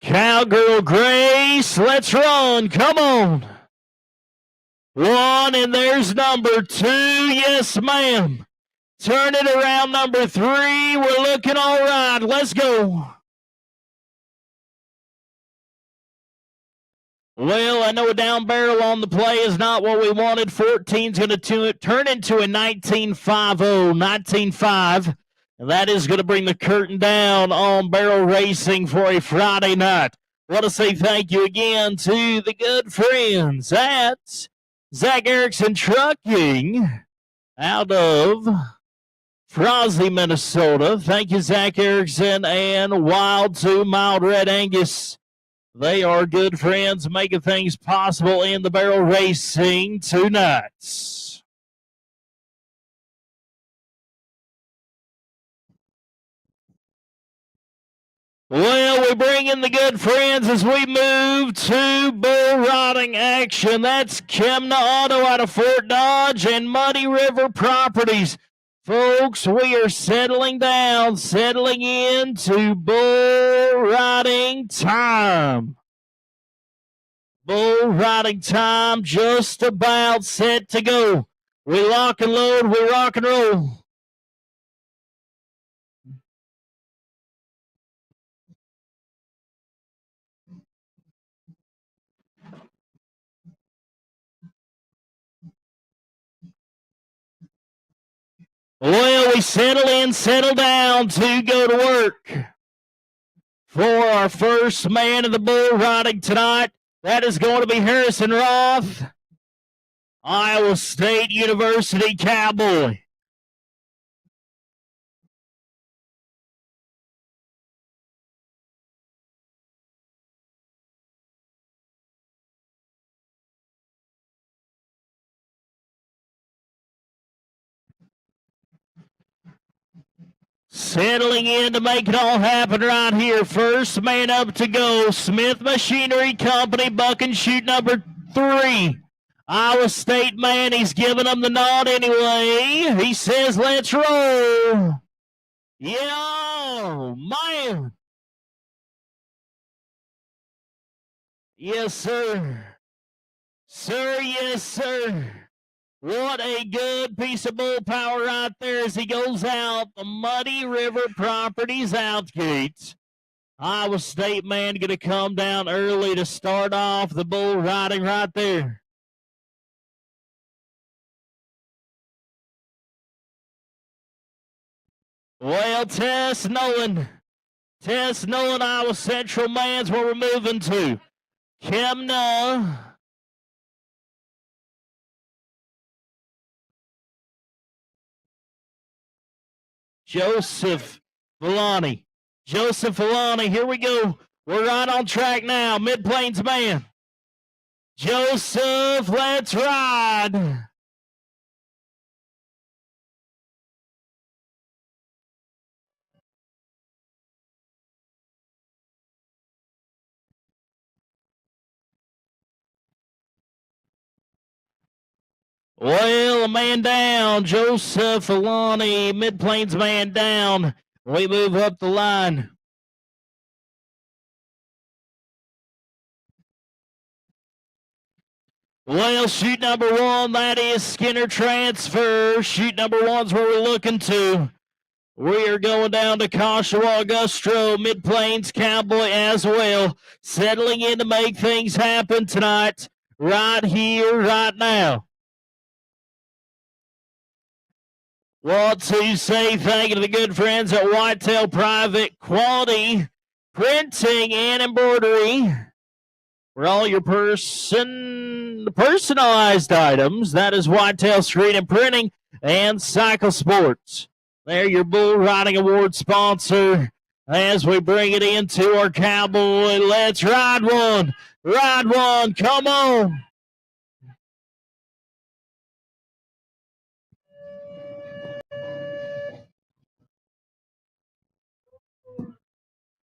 Cowgirl Grace, let's run. Come on. 1, and there's number 2. Yes, ma'am. Turn it around, number 3. We're looking all right. Let's go. Well, I know a down barrel on the play is not what we wanted. 14's going to turn into a 19-5-0, 19-5. And that is going to bring the curtain down on barrel racing for a Friday night. I want to say thank you again to the good friends at Zach Erickson Trucking out of Frosley, Minnesota. Thank you, Zach Erickson and Wild 2 Mild Red Angus. They are good friends making things possible in the barrel racing tonight. Well, we bring in the good friends as we move to bull riding action. That's Kemna Auto out of Fort Dodge and Muddy River Properties. Folks, we are settling down, settling into bull riding time. Bull riding time just about set to go. We lock and load, we rock and roll. Well, we settle in, settle down to go to work for our first man of the bull riding tonight. That is going to be Harrison Roth, Iowa State University Cowboy. Settling in to make it all happen right here. First man up to go, Smith Machinery Company, buck and shoot number 3 Iowa State man, he's giving them the nod anyway. He says, let's roll. Yeah, man. Yes, sir. Sir, yes, sir. What a good piece of bull power right there as he goes out the Muddy River Properties outgates. Iowa State man going to come down early to start off the bull riding right there. Well, Tess Nolan, Iowa Central man's where we're moving to. Kemna. Joseph Villani, here we go. We're right on track now. Mid-Plains man. Joseph, let's ride. Well, a man down. Joseph Villani, Mid-Plains man down. We move up the line. Well, chute number one, that is Skinner Transfer. Chute number one's where we're looking to. We are going down to Koshawa Augustro, Mid-Plains Cowboy as well. Settling in to make things happen tonight, right here, right now. Want to say thank you to the good friends at Whitetail Private Quality Printing and Embroidery. For all your personalized items, that is Whitetail Screen and Printing and Cycle Sports. They're your Bull Riding Award sponsor as we bring it into our cowboy. Let's ride one. Ride one. Come on.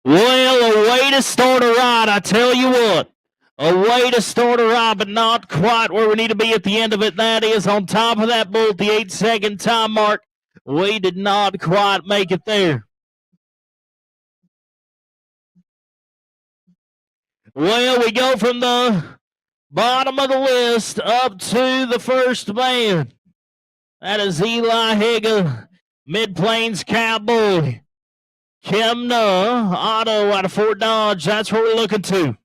Well, a way to start a ride, I tell you what. A way to start a ride, but not quite where we need to be at the end of it. That is on top of that bull at the 8-second time mark. We did not quite make it there. Well, we go from the bottom of the list up to the first man. That is Eli Higa, Mid-Plains Cowboy. Kemna Auto out of Fort Dodge. That's where we're looking to.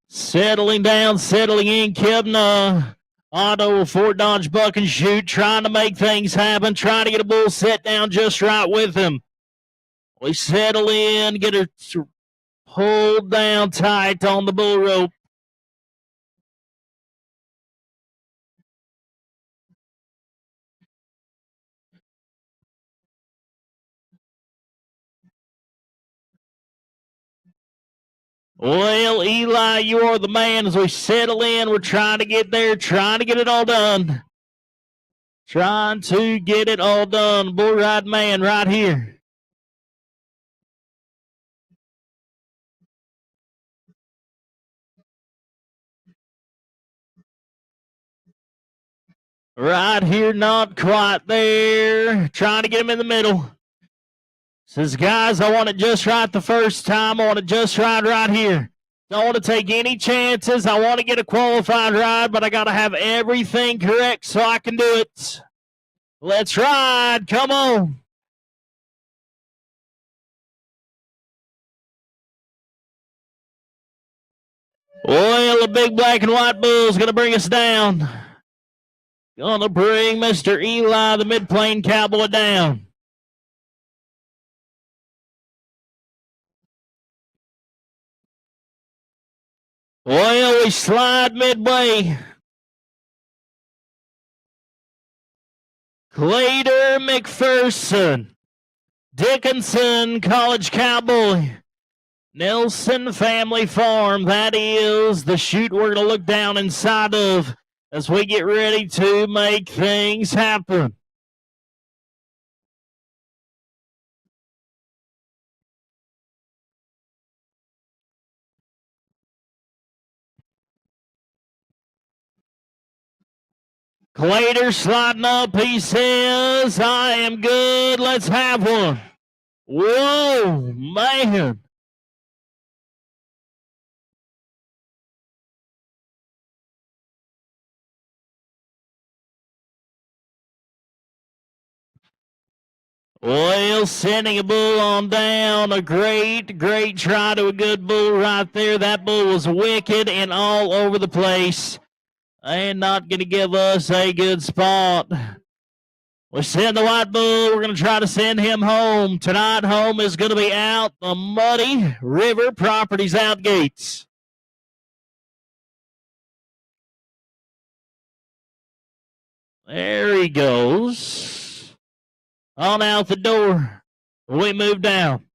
Settling down, settling in, Kemna Auto, Fort Dodge Buck and Shoot, trying to make things happen, trying to get a bull set down just right with him. We settle in, get her pulled down tight on the bull rope. Well, Eli, you are the man as we settle in. We're trying to get there, trying to get it all done. Trying to get it all done. Bull ride man right here. Right here, not quite there. Trying to get him in the middle. Says, guys, I want it just right the first time. I want it just right here. Don't want to take any chances. I want to get a qualified ride, but I got to have everything correct so I can do it. Let's ride. Come on. Well, the big black and white bull is going to bring us down. Going to bring Mr. Eli, the Mid-Plain Cowboy, down. Well, we slide midway. Claytor McPherson, Dickinson College Cowboy, Nelson Family Farm. That is the chute we're going to look down inside of as we get ready to make things happen. Clater sliding up. He says, I am good. Let's have one. Whoa, man. Well, sending a bull on down. A great try to a good bull right there. That bull was wicked and all over the place. And not going to give us a good spot. We send the white bull. We're going to try to send him home. Tonight, home is going to be out the Muddy River Properties out gates. There he goes. On out the door. We move down.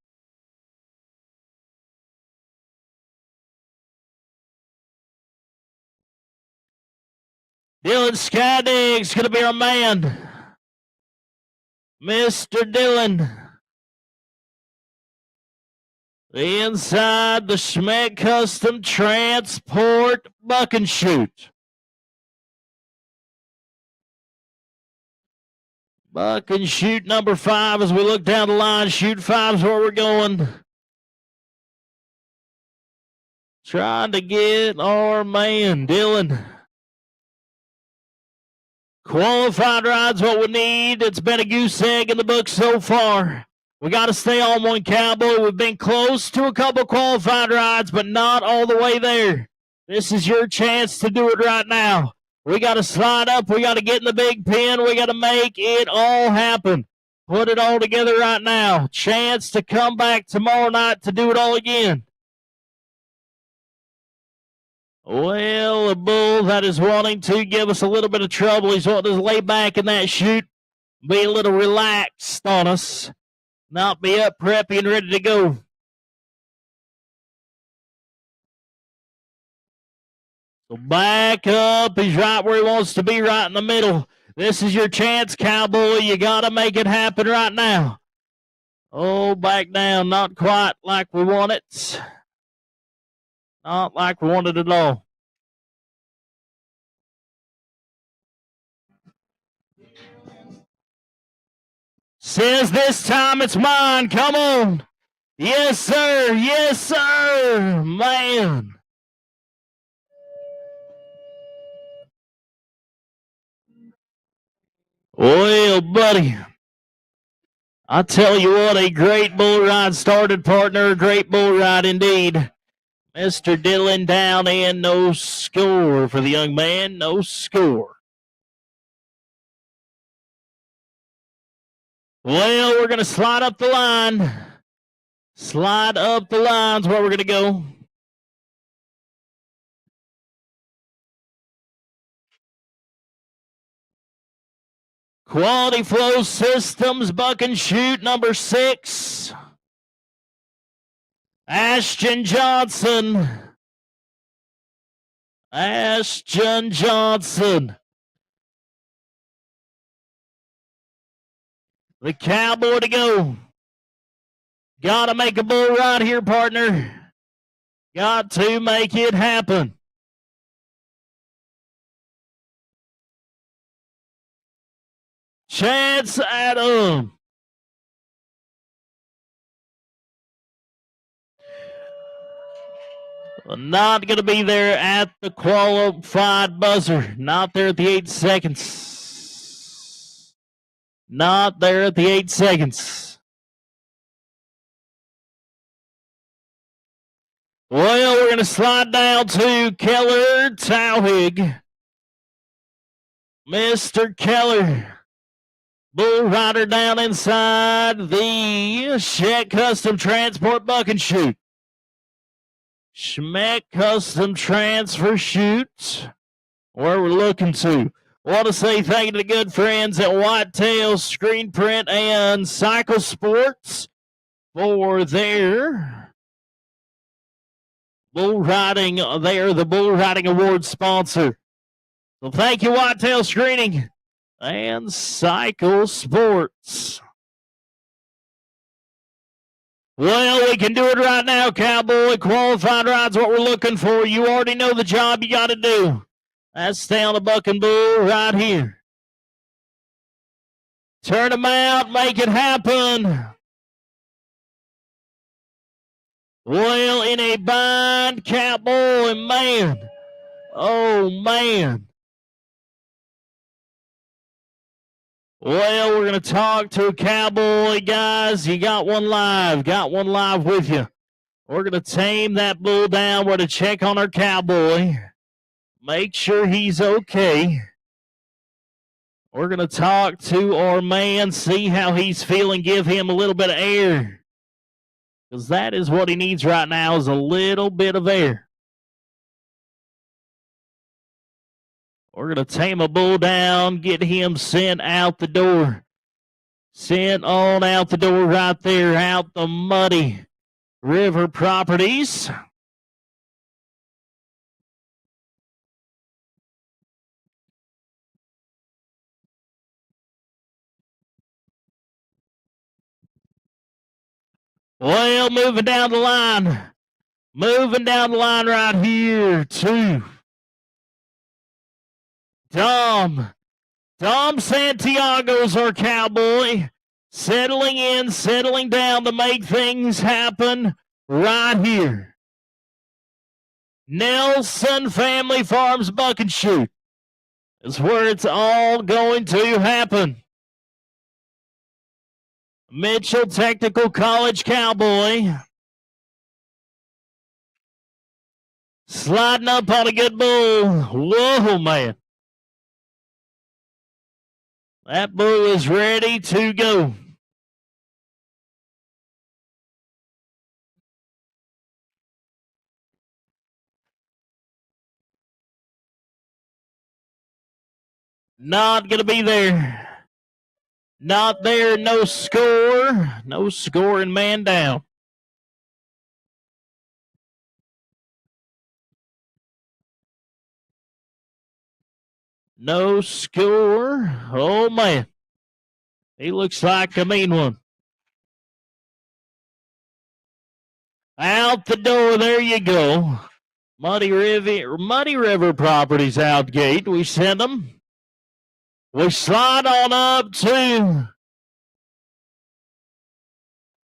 Dylan Skydig's going to be our man. Mr. Dylan. Inside the Schmeck Custom Transport Buck and Shoot. Buck and Shoot number 5 as we look down the line. Shoot 5's where we're going. Trying to get our man, Dylan. Qualified ride's what we need. It's been a goose egg in the book so far. We got to stay on one, Cowboy. We've been close to a couple qualified rides, but not all the way there. This is your chance to do it right now. We got to slide up. We got to get in the big pen. We got to make it all happen. Put it all together right now. Chance to come back tomorrow night to do it all again. Well, a bull that is wanting to give us a little bit of trouble. He's wanting to lay back in that chute, be a little relaxed on us, not be up preppy and ready to go. So back up. He's right where he wants to be, right in the middle. This is your chance, Cowboy. You got to make it happen right now. Oh, back down. Not quite like we want it. Not like we wanted at all. Says this time it's mine. Come on. Yes, sir. Yes, sir. Man. Well, buddy. I tell you what, a great bull ride started, partner. A great bull ride indeed. Mr. Dylan down in, no score for the young man, no score. Well, we're going to slide up the line. Slide up the line's where we're going to go. Quality Flow Systems, Buck and Shoot, number 6. Ashton Johnson. Ashton Johnson. The Cowboy to go. Got to make a bull ride here, partner. Got to make it happen. Chance Adam. Not going to be there at the qualified buzzer. Not there at the 8 seconds. Not there at the 8 seconds. Well, we're going to slide down to Keller Tauhig. Mr. Keller. Bull rider down inside the Schmeck Custom Transport Buck and Shoot. Schmeck Custom Transfer Shoot. Where we're looking to. Want to say thank you to the good friends at Whitetail Screen Print and Cycle Sports for their bull riding. They are the bull riding award sponsor. So thank you, Whitetail Screening and Cycle Sports. Well, we can do it right now, Cowboy. Qualified ride's what we're looking for. You already know the job you got to do. That's stay on the buck and bull right here. Turn them out, make it happen. Well, in a bind, Cowboy, man. Oh, man. Well, we're going to talk to Cowboy, guys. You got one live with you. We're going to tame that bull down. We're going to check on our Cowboy. Make sure he's okay. We're going to talk to our man, see how he's feeling, give him a little bit of air. Because that is what he needs right now, is a little bit of air. We're going to tame a bull down, get him sent out the door. Sent on out the door right there, out the Muddy River Properties. Well, moving down the line. Moving down the line right here to Dom Santiago's our Cowboy. Settling in, settling down to make things happen right here. Nelson Family Farms Buck and Shoot is where it's all going to happen. Mitchell Technical College Cowboy. Sliding up on a good bull. Whoa, man. That bull is ready to go. Not going to be there. Not there, no score. No score and man down. No score. Oh, man. He looks like a mean one. Out the door, there you go. Muddy River Properties out gate. We send them. We slide on up to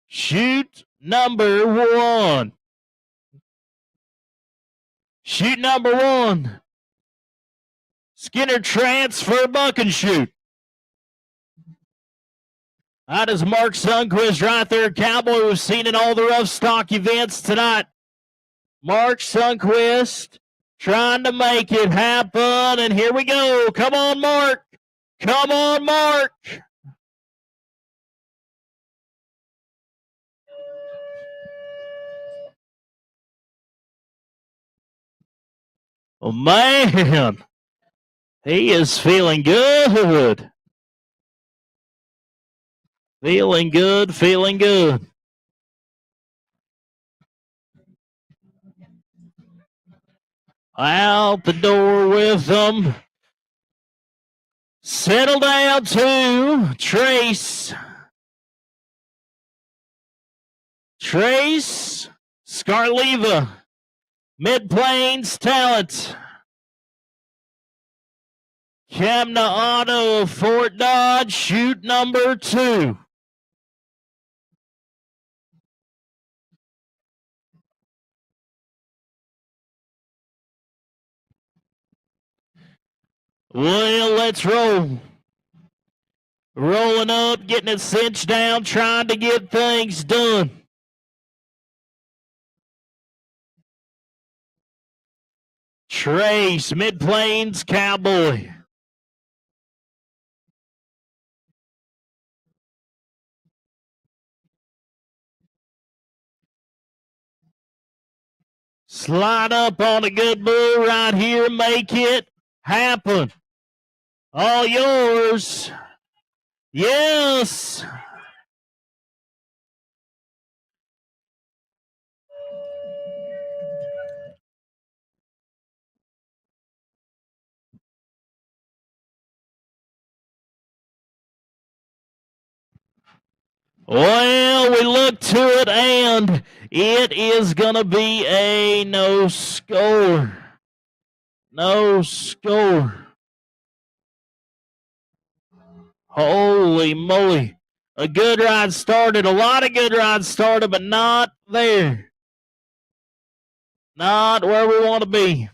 shoot number one. Shoot number one. Skinner transfer buck and shoot. That is Mark Sundquist right there. Cowboy was seen in all the rough stock events tonight. Mark Sundquist trying to make it happen. And here we go. Come on, Mark. Come on, Mark. Oh, man. He is feeling good. Feeling good, feeling good. Out the door with them. Settle down to Trace. Trace Scarleva. Mid-Plains Talent. Camna Auto of Fort Dodge, shoot number two. Well, let's roll. Rolling up, getting it cinched down, trying to get things done. Trace, Mid-Plains Cowboy. Slide up on a good bull right here. Make it happen. All yours. Yes. Well, we look to it, and it is going to be a no score. No score. Holy moly. A good ride started. A lot of good rides started, but not there. Not where we want to be.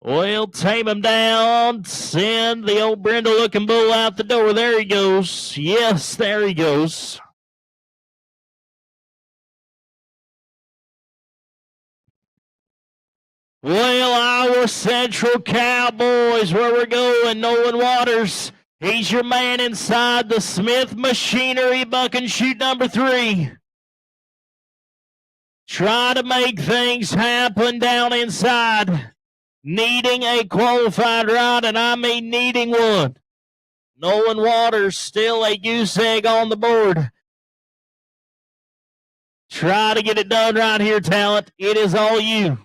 Well, tame him down. Send the old Brindle-looking bull out the door. There he goes. Yes, there he goes. Well, our Central Cowboys, where we're going, Nolan Waters. He's your man inside the Smith Machinery buck and shoot number 3. Try to make things happen down inside. Needing a qualified ride, and I mean needing one. Nolan Waters, still a goose egg on the board. Try to get it done right here, talent. It is all you.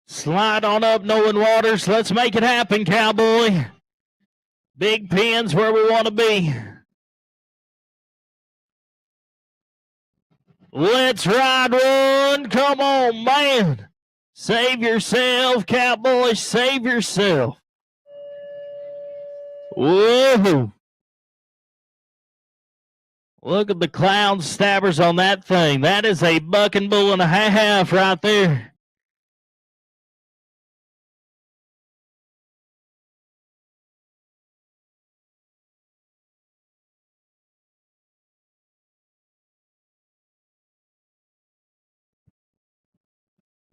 Slide on up, Nolan Waters. Let's make it happen, Cowboy. Big pins where we want to be. Let's ride one. Come on, man. Save yourself, Cowboy. Save yourself. Whoa. Look at the clown stabbers on that thing. That is a buck and bull and a half right there.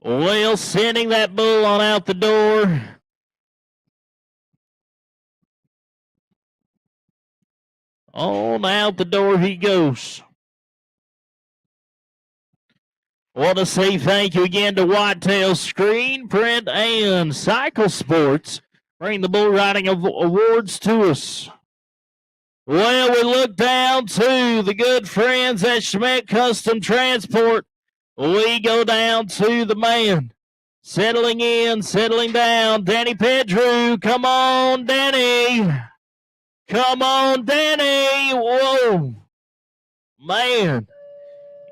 Well, sending that bull on out the door. On out the door he goes. Want to say thank you again to Whitetail Screen Print and Cycle Sports. Bring the bull riding awards to us. Well, we look down to the good friends at Schmidt Custom Transport. We go down to the man. Settling in, settling down. Danny Pedro. Come on, Danny. Come on, Danny. Whoa. Man,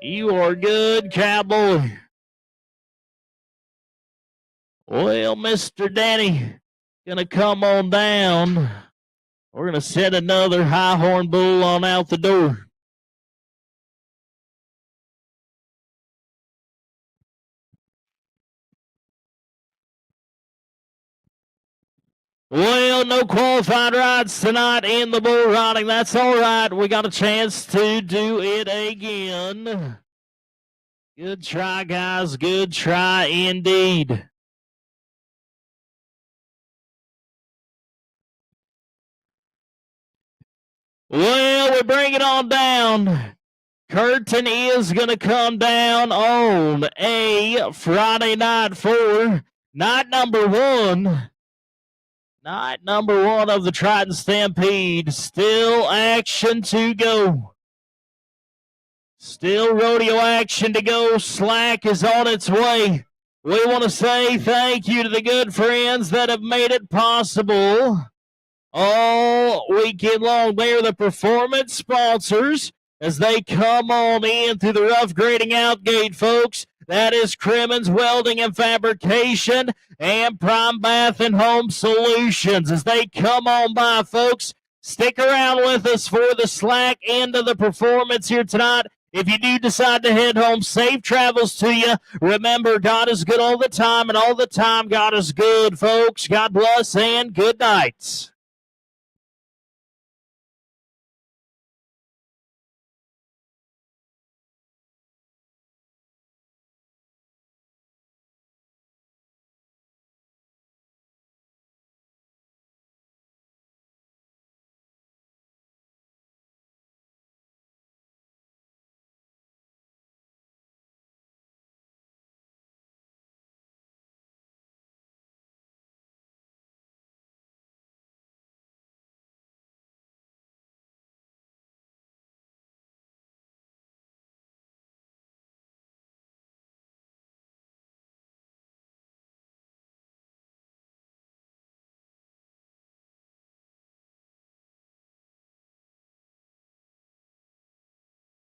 you are good, Cowboy. Well, Mr. Danny, gonna come on down. We're gonna set another high horn bull on out the door. Well, no qualified rides tonight in the bull riding. That's all right. We got a chance to do it again. Good try, guys. Good try indeed. Well, we bring it on down. Curtain is going to come down on a Friday night for night number 1. Night number 1 of the Triton Stampede. Still action to go. Still rodeo action to go. Slack is on its way. We want to say thank you to the good friends that have made it possible all weekend long. They are the performance sponsors as they come on in through the rough grading out gate, folks. That is Crimmins Welding and Fabrication and Prime Bath and Home Solutions. As they come on by, folks, stick around with us for the slack end of the performance here tonight. If you do decide to head home, safe travels to you. Remember, God is good all the time, and all the time God is good, folks. God bless and good night.